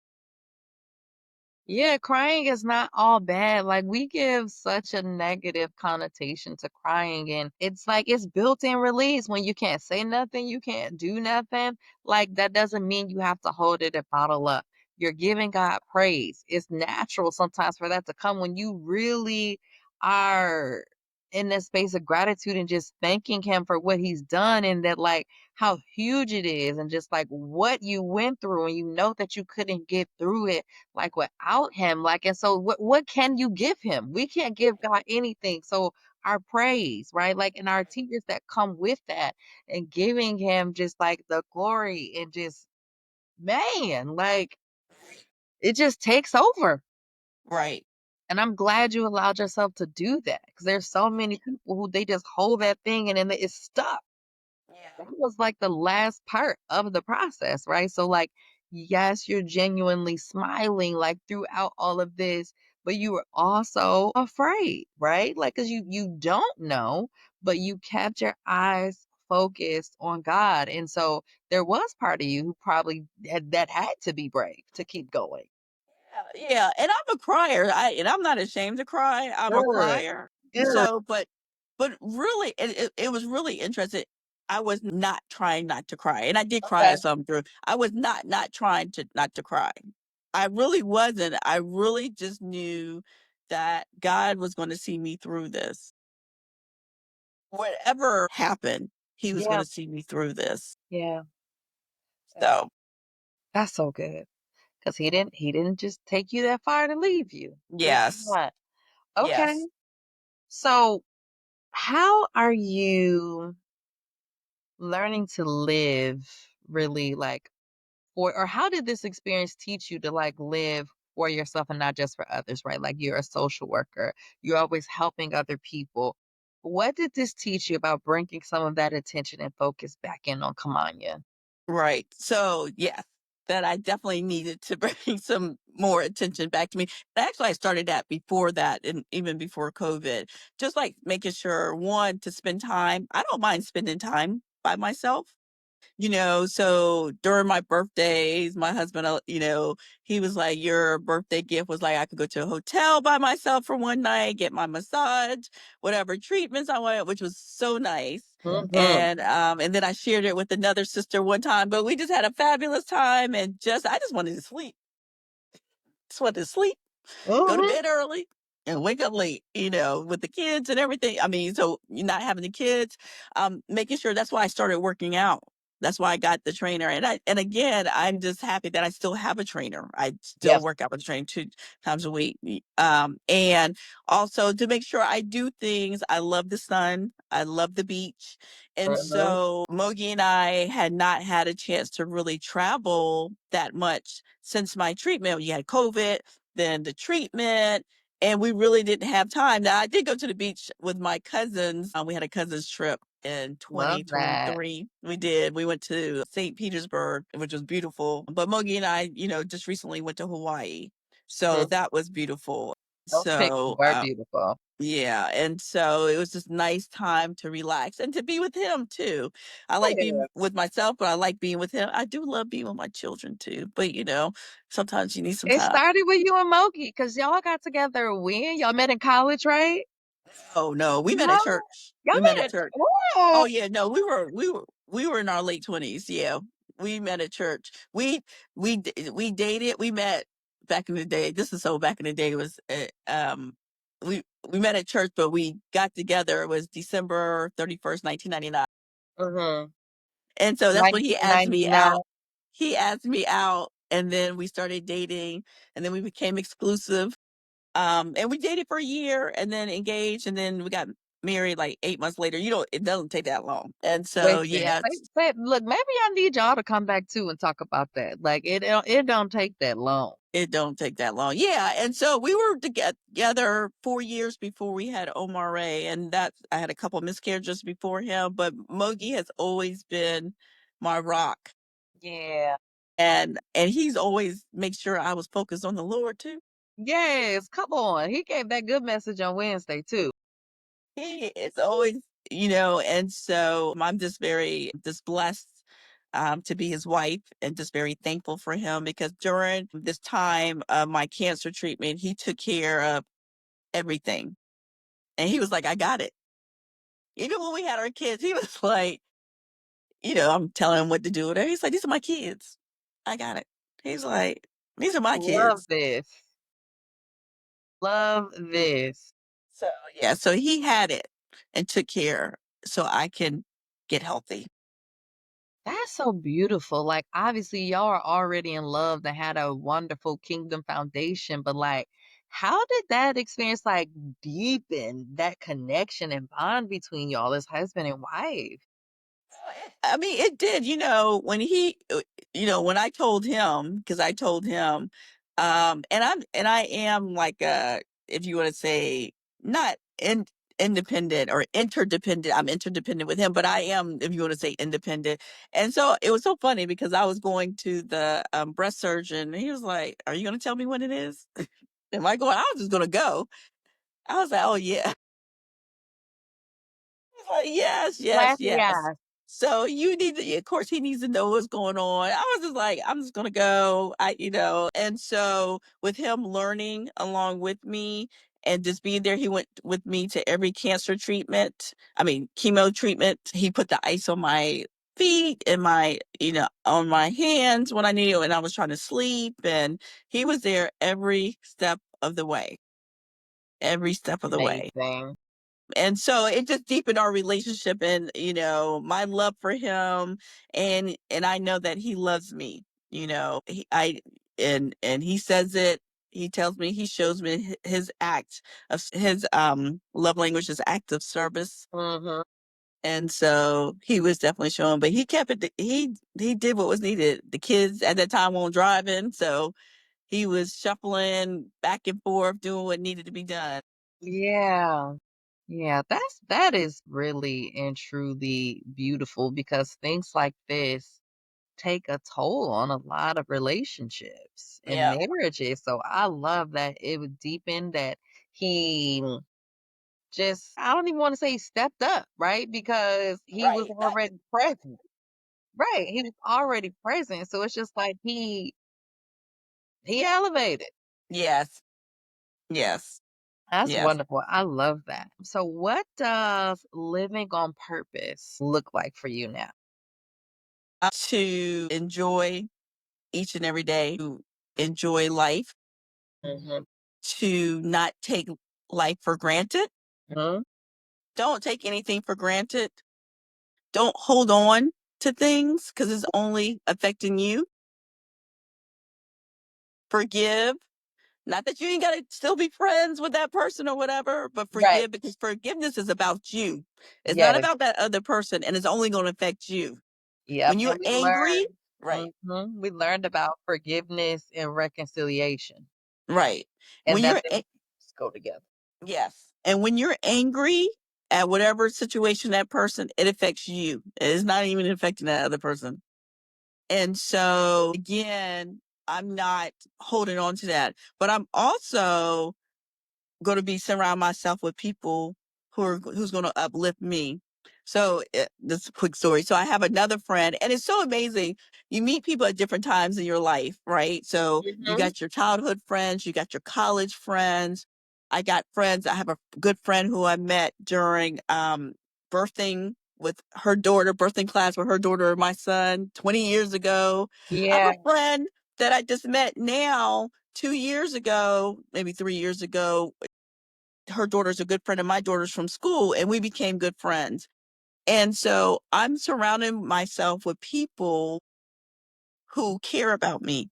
Yeah, crying is not all bad. Like we give such a negative connotation to crying, and it's like it's built-in release. When you can't say nothing, you can't do nothing. Like that doesn't mean you have to hold it and bottle up. You're giving God praise. It's natural sometimes for that to come when you really are in that space of gratitude and just thanking him for what he's done, and that like how huge it is, and just like what you went through, and you know that you couldn't get through it like without him. Like, and so what can you give him? We can't give God anything. So our praise, right? Like, and our tears that come with that, and giving him just like the glory, and just, man, like it just takes over. Right. And I'm glad you allowed yourself to do that, because there's so many people who they just hold that thing and then it's stuck. That Yeah. was like the last part of the process, right? So like, yes, you're genuinely smiling like throughout all of this, but you were also afraid, right? Like, cause you don't know, but you kept your eyes focused on God. And so there was part of you who probably had to be brave to keep going. Yeah. And I'm a crier. And I'm not ashamed to cry. I'm a Good. crier. Good. So, but really, it was really interesting. I was not trying not to cry, and I did cry Okay. at some through. I was not trying to not to cry. I really wasn't. I really just knew that God was going to see me through this. Whatever happened, He was going Yeah. to see me through this. Yeah. So, That's so good. Cause he didn't just take you that far to leave you. Good yes, God. Okay. yes. So, how are you learning to live really like or how did this experience teach you to like live for yourself and not just for others, right? Like you're a social worker, you're always helping other people. What did this teach you about bringing some of that attention and focus back in on Kamanya? Right. So, yes, that I definitely needed to bring some more attention back to me. Actually, I started that before that, and even before COVID, just like making sure, one, to spend time. I don't mind spending time by myself. So during my birthdays, my husband, he was like, your birthday gift was like, I could go to a hotel by myself for one night, get my massage, whatever treatments I wanted, which was so nice. Mm-hmm. And then I shared it with another sister one time, but we just had a fabulous time and I just wanted to sleep. Just wanted to sleep, go to Mm-hmm. bed early. and wake up late, with the kids and everything. I mean, so you're not having the kids, making sure that's why I started working out. That's why I got the trainer. And again, I'm just happy that I still have a trainer. I still Yep. work out with a trainer 2 times a week. And also to make sure I do things. I love the sun. I love the beach. And Mhm. so Mogi and I had not had a chance to really travel that much since my treatment. You had COVID, then the treatment, and we really didn't have time. Now, I did go to the beach with my cousins. We had a cousins trip in Love that. 2023. We did. We went to St. Petersburg, which was beautiful. But Mogi and I, just recently went to Hawaii. So Mm, that was beautiful. those pictures So, were beautiful. yeah, and so it was just nice time to relax and to be with him too. I like being Yeah. with myself, but I like being with him. I do love being with my children too, but sometimes you need some It time. started with you and Moki because y'all got together when? Y'all met in college, right? Oh no, we met No? at church. Y'all We met met at at church. Oh what? yeah, no, we were in our late 20s. Yeah. We met at church. We dated. We met back in the day. This is so back in the day. It was we met at church, but we got together. It was December 31st, 1999. Mhm. And so that's when he asked me 1999. out. He asked me out, and then we started dating, and then we became exclusive. And we dated for a year and then engaged, and then we got married like 8 months later. It doesn't take that long. And so Listen, yeah, look, maybe I need y'all to come back too and talk about that. Like it don't take that long. it don't take that long. Yeah. And so we were together 4 years before we had Omar, and that I had a couple miscarriages before him, but Mogi has always been my rock. Yeah. And he's always make sure I was focused on the Lord too. Yes, come on. He gave that good message on Wednesday too. He is always, and so I'm just blessed to be his wife and just very thankful for him because during this time of my cancer treatment, he took care of everything. And he was like, I got it. Even when we had our kids, he was like, I'm telling him what to do. He's like, these are my kids. I got it. He's like, these are my Love kids. this. Love this. So, yeah, so he had it and took care so I can get healthy. That's so beautiful. Like, obviously, y'all are already in love and had a wonderful kingdom foundation, but like, how did that experience like deepen that connection and bond between y'all as husband and wife? I mean, it did, when I told him, because I told him, and I am like, if you want to say, not independent or interdependent. I'm interdependent with him, but I am, if you want to say, independent. And so it was so funny because I was going to the breast surgeon, and he was like, "Are you going to tell me when it is?" Am I going? I was just going to go. I was like, "Oh yeah." Like, yes, yes, Classy yes. eyes. So you need to, of course, he needs to know what's going on. I was just like, I'm just gonna go. And so with him learning along with me and just being there, he went with me to every cancer treatment. I mean, chemo treatment. He put the ice on my feet and on my hands when I needed, and I was trying to sleep. And he was there every step of the way. Every step of the way. Amazing. And so it just deepened our relationship and my love for him, and I know that he loves me. He I and he says it. He tells me, he shows me his act of his love language is act of service. Mhm. And so he was definitely showing, but he kept it. He did what was needed. The kids at that time weren't driving, so he was shuffling back and forth, doing what needed to be done. Yeah. Yeah, that is really and truly beautiful because things like this take a toll on a lot of relationships and Yeah, marriages. So I love that it would deepen that he just I don't even want to say he stepped up, right? Because he was right. already present. Right. He was already present. So it's just like he elevated. Yes. Yes. That's Yes. wonderful. I love that. So what does living on purpose look like for you now? To enjoy each and every day, to enjoy life, Mhm. to not take life for granted. Mhm. Don't take anything for granted. Don't hold on to things because it's only affecting you. Forgive. Not that you ain't got to still be friends with that person or whatever, but Right. forgive because forgiveness is about you. It's not Yes. about that other person and it's only going to affect you. Yep, When you're and we angry, right, we learned about forgiveness and reconciliation, right. When and that you're, them go together. yes. And when you're angry at whatever situation that person, it affects you. It's not even affecting that other person. And so again, I'm not holding on to that, but I'm also going to be surround myself with people who's going to uplift me. So this is a quick story. So I have another friend, and it's so amazing. You meet people at different times in your life, right? So you Mhm. got your childhood friends, you got your college friends. I got friends. I have a good friend who I met during birthing with her daughter, birthing class with her daughter and my son 20 years ago. I have Yeah, a friend that I just met now 2 years ago, maybe 3 years ago. Her daughter's a good friend of my daughter's from school, and we became good friends. And so I'm surrounding myself with people who care about me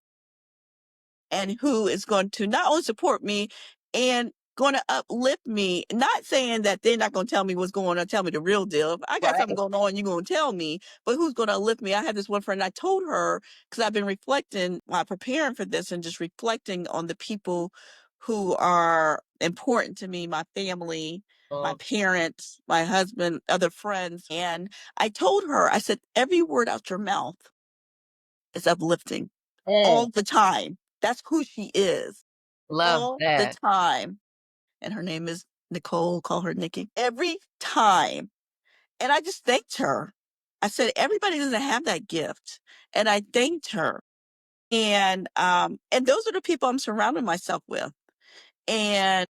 and who is going to not only support me and going to uplift me. Not saying that they're not going to tell me what's going on, tell me the real deal. If I got something right. going on, you're going to tell me, but who's going to uplift me? I had this one friend, I told her, because I've been reflecting while preparing for this and just reflecting on the people who are important to me, my family, my Mm, parents, my husband, other friends. And I told her, I said, every word out your mouth is uplifting mm, all the time. That's who she is love all the that. time. And her name is Nicole, call her Nikki. Every time. And I just thanked her. I said, everybody doesn't have that gift. And I thanked her. And those are the people I'm surrounding myself with. And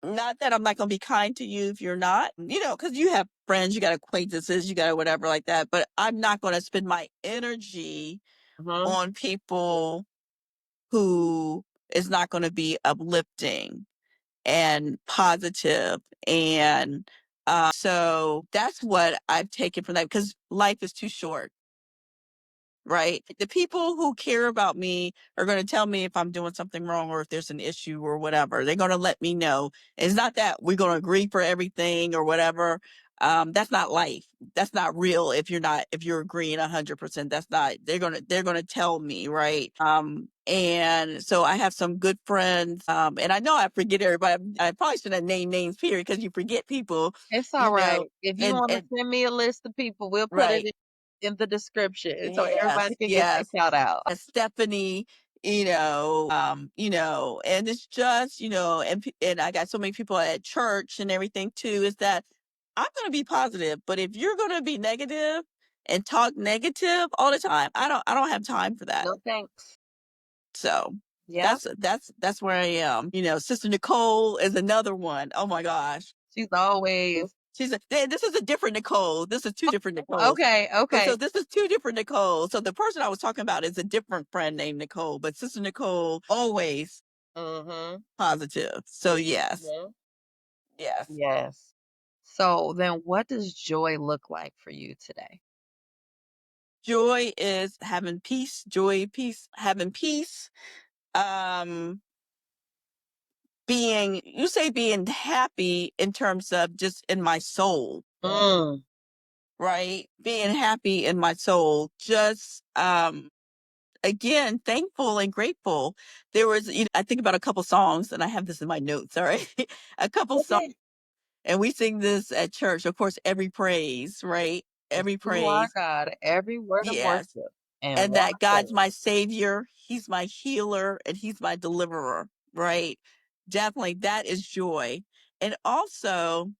not that I'm not gonna be kind to you if you're not, because you have friends, you got acquaintances, you got whatever like that. But I'm not gonna spend my energy Mhm. on people who is not going to be uplifting and positive. And so that's what I've taken from that because life is too short. Right. The people who care about me are going to tell me if I'm doing something wrong or if there's an issue or whatever. They're going to let me know. It's not that we're going to agree for everything or whatever. That's not life. That's not real. If you're agreeing 100%, that's not, they're going to tell me. Right. And so I have some good friends. And I know I forget everybody. I probably shouldn't have named names, period, because you forget people, It's you know, alright. If you wanna and send me a list of people, we'll put it right. in the description so Yes, everybody can get their yes. shout out. Stephanie, and it's just, and I got so many people at church and everything too, is that I'm going to be positive, but if you're going to be negative and talk negative all the time, I don't have time for that. No thanks. So Yep. that's where I am. Sister Nicole is another one. Oh my gosh. She's always This is a different Nicole. This is two different Nicoles. okay, So okay. this is two different Nicoles. So the person I was talking about is a different friend named Nicole, but Sister Nicole always Mhm. positive. So yes, Mhm. yes. Yes. So then what does joy look like for you today? Joy is having peace. Joy, peace, having peace. Um, being happy in terms of just in my soul, Mm. right? Being happy in my soul. Just again, thankful and grateful. There was, I think about a couple songs, and I have this in my notes. All right, a couple songs, Okay. and we sing this at church. Of course, every praise, right? It's Every you our praise, God, every word of yes, worship and and one that God's accord. my savior. He's my healer, and He's my deliverer. Right? Definitely, that is joy. And also,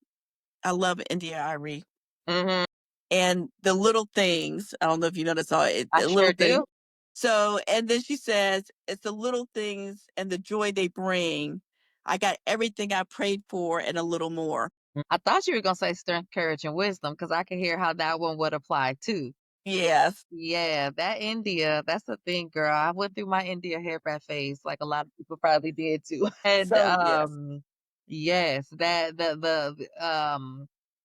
I love India Ari Mhm. and the little things. I don't know if you noticed all it, I the sure little things. do. So, and then she says, it's the little things and the joy they bring. I got everything I prayed for and a little more. I thought you were gonna say strength, courage, and wisdom because I can hear how that one would apply too. Yes. Yeah, that India, that's the thing, girl. I went through my India hairband phase like a lot of people probably did too. And So, yes. yes, that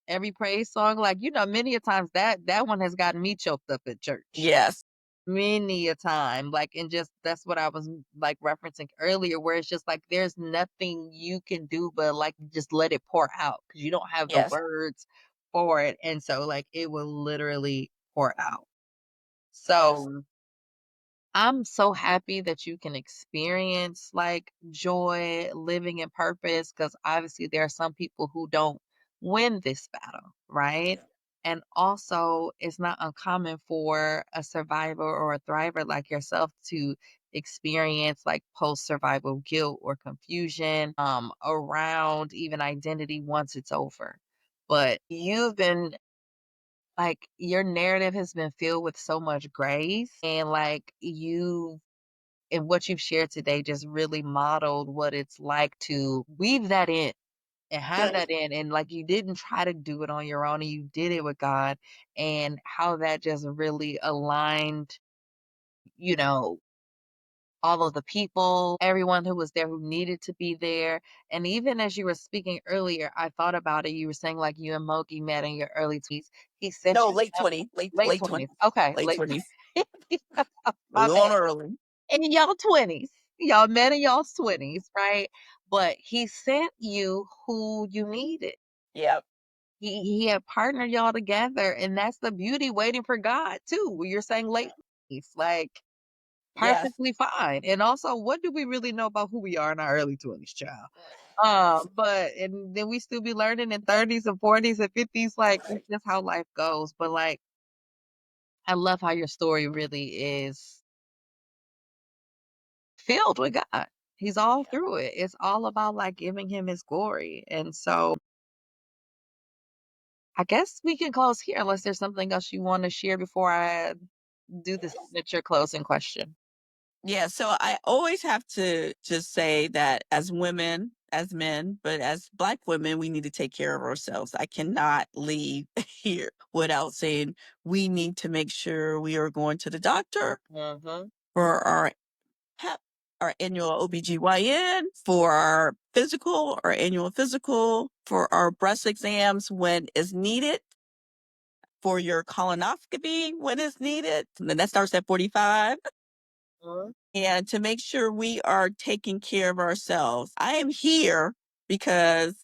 every praise song, like, many a times that one has gotten me choked up at church. Yes. Many a time. Like, and just that's what I was like referencing earlier, where it's just like there's nothing you can do but like just let it pour out because you don't have the Yes. words for it. And so like it will literally pour out. Yes. So I'm so happy that you can experience like joy, living in purpose, because obviously there are some people who don't win this battle, right? Yeah. And also, it's not uncommon for a survivor or a thriver like yourself to experience like post survival guilt or confusion around even identity once it's over. But you've been like, your narrative has been filled with so much grace, and like you and what you've shared today just really modeled what it's like to weave that in and have Good. that in, and like you didn't try to do it on your own and you did it with God, and how that just really aligned, you know, all of the people, everyone who was there who needed to be there. And even as you were speaking earlier, I thought about it. You were saying like you and Mogi met in your early 20s. He sent No, you late up 20, late late 20s. 20, Okay, late late 20s. 20s. A My little bad. on early. In y'all 20s. Y'all met in y'all's 20s, right? But he sent you who you needed. Yep. He had partnered y'all together, and that's the beauty waiting for God too. Where you're saying late 20s, like Yes. perfectly fine. And also, what do we really know about who we are in our early 20s, child? Right. But and then we still be learning in 30s and 40s and 50s, like it's Right. just how life goes. But like I love how your story really is filled with God. He's all Yeah. through it. It's all about like giving him his glory. And so I guess we can close here unless there's something else you want to share before I do the Yes. signature closing question. Yeah, so I always have to just say that as women, as men, but as Black women, we need to take care of ourselves. I cannot leave here without saying we need to make sure we are going to the doctor Mm-hmm. for our PEP, our annual OBGYN, for our annual physical, for our breast exams when is needed, for your colonoscopy when it's needed. And then that starts at 45. And to make sure we are taking care of ourselves. I am here because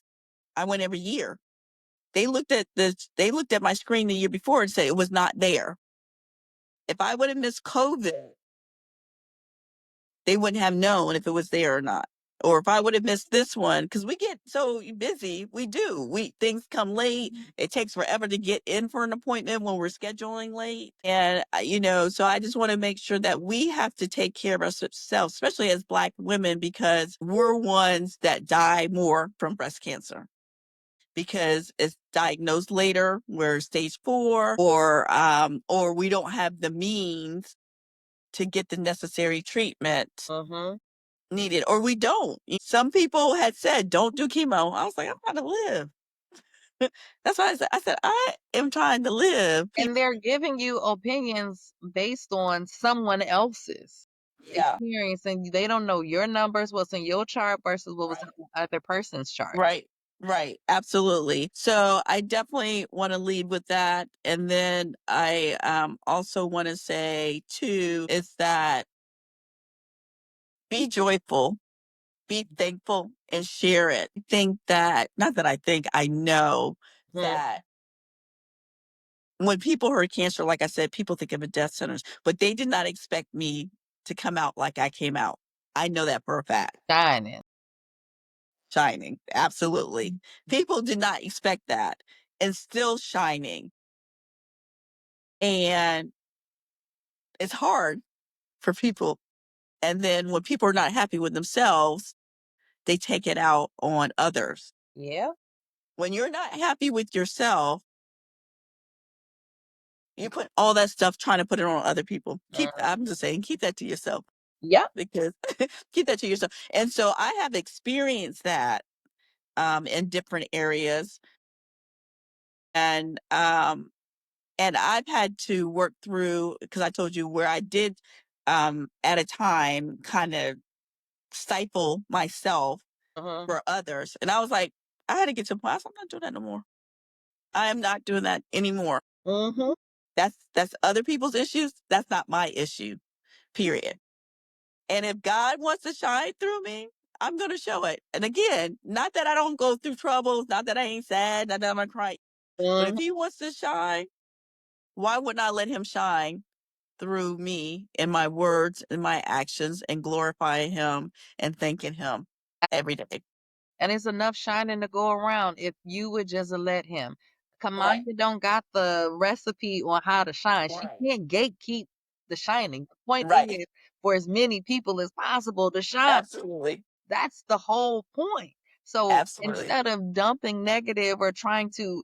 I went every year. They looked at my screen the year before and said it was not there. If I would have missed COVID, they wouldn't have known if it was there or not. Or if I would have missed this one, because we get so busy, we do. We things come late. It takes forever to get in for an appointment when we're scheduling late. And so I just want to make sure that we have to take care of ourselves, especially as Black women, because we're ones that die more from breast cancer because it's diagnosed later, we're stage 4, or we don't have the means to get the necessary treatment Mm-hmm. needed, or we don't. Some people had said, "Don't do chemo." I was like, "I'm trying to live." That's why I said, "I am trying to live." And they're giving you opinions based on someone else's Yeah. experience, and they don't know your numbers, what's in your chart versus what was in Right. the other person's chart. Right. Right. Absolutely. So I definitely want to lead with that. And then I also want to say too is that be joyful, be thankful, and share it. Think that, not that I think, I know Mhm. that when people heard cancer, like I said, people think of a death sentence, but they did not expect me to come out like I came out. I know that for a fact. Shining. Shining. Absolutely. People did not expect that and still shining. And it's hard for people. And then when people are not happy with themselves, they take it out on others. Yeah. When you're not happy with yourself, you put all that stuff trying to put it on other people. Mhm. I'm just saying, keep that to yourself Yep. because keep that to yourself. And so I have experienced that in different areas. And And I've had to work through, because I told you where I did, at a time, kind of stifle myself Mhm. for others. And I was like, I had to get to a point. I said, I'm not doing that no more. I am not doing that anymore. Mhm. That's other people's issues. That's not my issue. Period. And if God wants to shine through me, I'm going to show it. And again, not that I don't go through troubles, not that I ain't sad, not that I'm not crying, but if Mhm. He wants to shine, why wouldn't I let Him shine through me in my words and my actions and glorifying Him and thanking Him every day? And it's enough shining to go around if you would just let him. Right. Kamanya don't got the recipe on how to shine. She Right. can't gatekeep the shining. The point Right. is for as many people as possible to shine. Absolutely. That's the whole point. So Absolutely. instead of dumping negative or trying to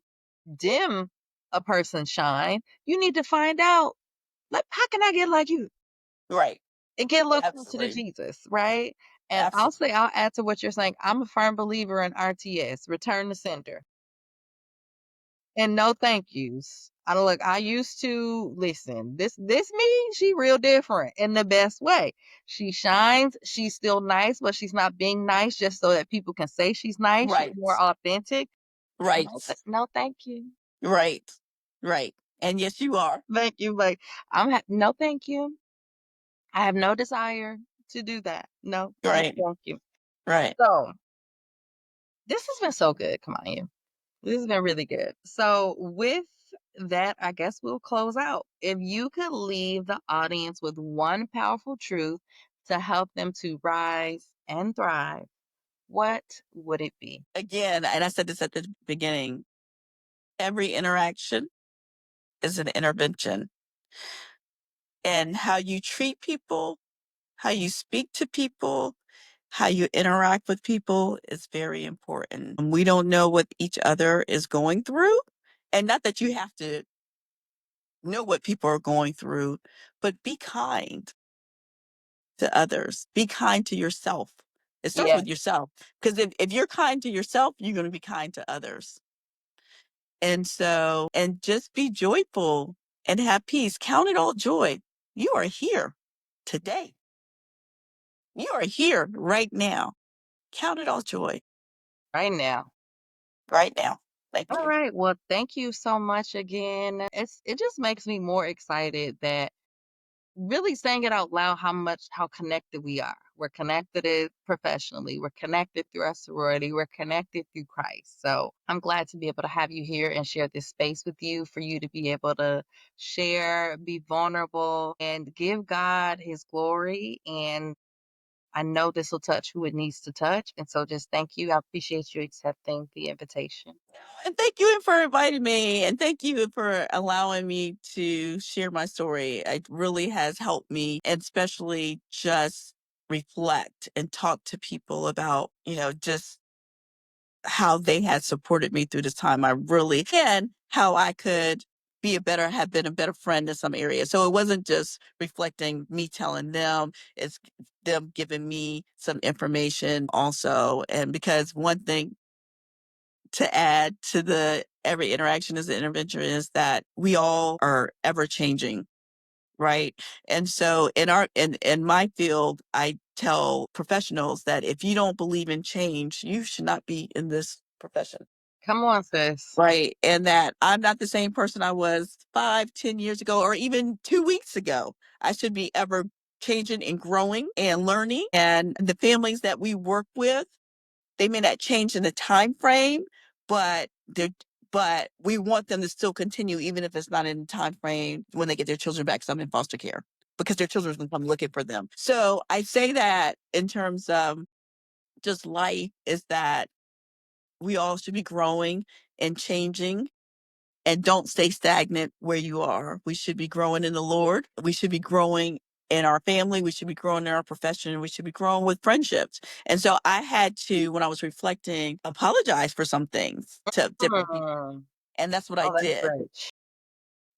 dim a person's shine, you need to find out, like, how can I get like you Right. and get a little closer to Absolutely. Jesus, right? And Absolutely. I'll add to what you're saying. I'm a firm believer in RTS, return to sender. And no thank yous. I used to listen. This me, she real different in the best way. She shines, she's still nice, but she's not being nice just so that people can say she's nice. She's Right. more authentic. Right. No thank you. Right. Right. And yes, you are. Thank you. Like no thank you. I have no desire to do that. No, no Right. thank you. Right. So this has been so good. Come on, you. This has been really good. So, with that, I guess we'll close out. If you could leave the audience with one powerful truth to help them to rise and thrive, what would it be? Again, and I said this at the beginning, every interaction is an intervention. And how you treat people, how you speak to people, how you interact with people is very important. We don't know what each other is going through. And not that you have to know what people are going through, but be kind to others. Be kind to yourself. It starts Yeah, with yourself. Because if you're kind to yourself, you're going to be kind to others. And so, and just be joyful and have peace. Count it all joy. You are here today. You are here right now. Count it all joy right now. right now. Thank All you. right. Well, thank you so much again. It just makes me more excited that really saying it out loud how connected we are. We're connected professionally. We're connected through our sorority. We're connected through Christ. So I'm glad to be able to have you here and share this space with you for you to be able to share, be vulnerable, and give God his glory. And I know this will touch who it needs to touch. And so just thank you. I appreciate you accepting the invitation. And thank you for inviting me. And thank you for allowing me to share my story. It really has helped me, and especially just reflect and talk to people about, just how they had supported me through this time. I really, and how I could have been a better friend in some areas. So it wasn't just reflecting me telling them, it's them giving me some information also. And because one thing to add to the every interaction as an intervention is that we all are ever changing, right? And so in my field, I tell professionals that if you don't believe in change, you should not be in this profession. Come on, sis. Right. And that I'm not the same person I was 5, 10 years ago, or even 2 weeks ago. I should be ever changing and growing and learning. And the families that we work with, they may not change in the time frame, but we want them to still continue, even if it's not in the time frame when they get their children back, some in foster care, because their children's gonna come looking for them. So I say that in terms of just life, is that we all should be growing and changing, and don't stay stagnant where you are. We should be growing in the Lord. We should be growing in our family. We should be growing in our profession. We should be growing with friendships. And so I had to, when I was reflecting, apologize for some things to different people. Mm. And that's what I Oh, that's did. great.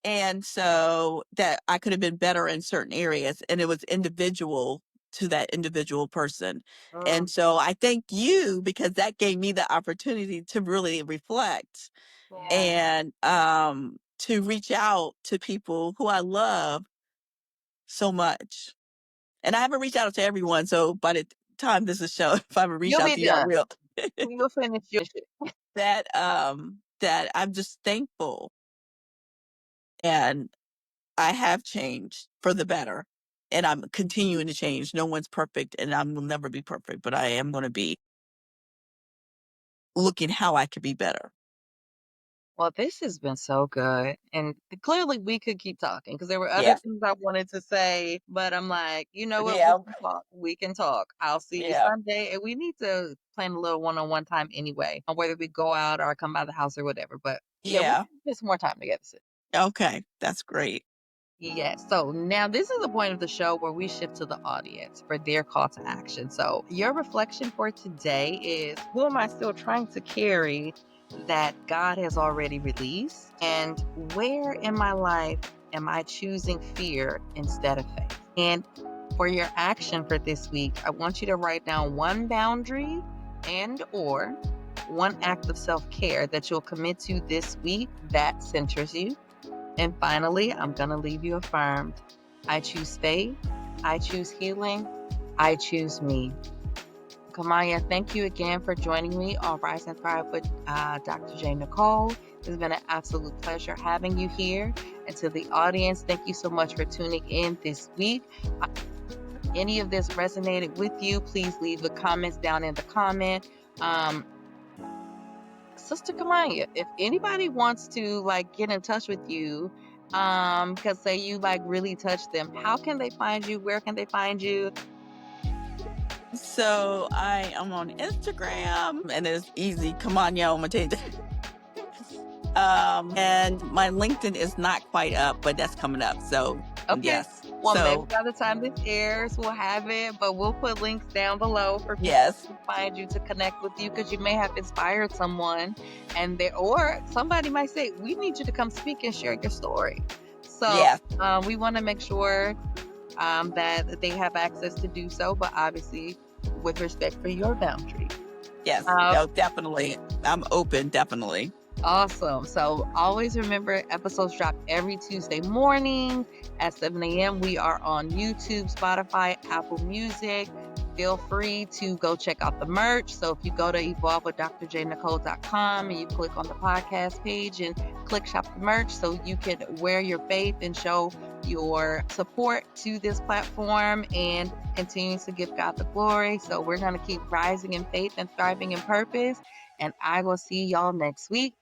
And so that I could have been better in certain areas. And it was individual to that individual person. Mm, And so I thank you, because that gave me the opportunity to really reflect yeah. and to reach out to people who I love so much. And I haven't reached out to everyone, so by the time this is shown, if I haven't reached You'll out be to you, I done. will. You'll finish your shit. That I'm just thankful, and I have changed for the better, and I'm continuing to change. No one's perfect, and I will never be perfect, but I am gonna be looking how I could be better. Well, this has been so good. And clearly we could keep talking because there were other Yeah. things I wanted to say, but I'm like, you know what? We Yeah. can talk. We can talk. I'll see you Yeah. Sunday. And we need to plan a little one-on-one time anyway, on whether we go out or I come by the house or whatever. But yeah, we Yeah. can get some more time together. Okay. That's great. Yes. So now this is the point of the show where we shift to the audience for their call to action. So your reflection for today is, who am I still trying to carry that God has already released? And where in my life am I choosing fear instead of faith? And for your action for this week, I want you to write down one boundary and or one act of self-care that you'll commit to this week that centers you. And finally, I'm going to leave you affirmed. I choose faith. I choose healing. I choose me. Kamaya, thank you again for joining me on Rise and Thrive with Dr. J. Nicole. It's been an absolute pleasure having you here. And to the audience, thank you so much for tuning in this week. Any of this resonated with you, please leave the comments down in the comment. Um, Sister Kamaya, if anybody wants to like get in touch with you, because say you like really touch them, how can they find you? Where can they find you? So I am on Instagram, and it's easy. Kamonya Omatete. And my LinkedIn is not quite up, but that's coming up. So Okay. yes. Well, maybe So by the time this airs, we'll have it, but we'll put links down below for people yes. to find you to connect with you because you may have inspired someone and there or somebody might say, we need you to come speak and share your story. So Yes. we want to make sure that they have access to do so, but obviously with respect for your boundary. Yes. Uh, No, definitely. I'm open, definitely. Awesome. So always remember episodes drop every Tuesday morning at 7 a.m. We are on YouTube, Spotify, Apple Music. Feel free to go check out the merch. So if you go to evolvewithdrjnicole.com and you click on the podcast page and click shop the merch so you can wear your faith and show your support to this platform and continue to give God the glory. So we're going to keep rising in faith and thriving in purpose. And I will see y'all next week.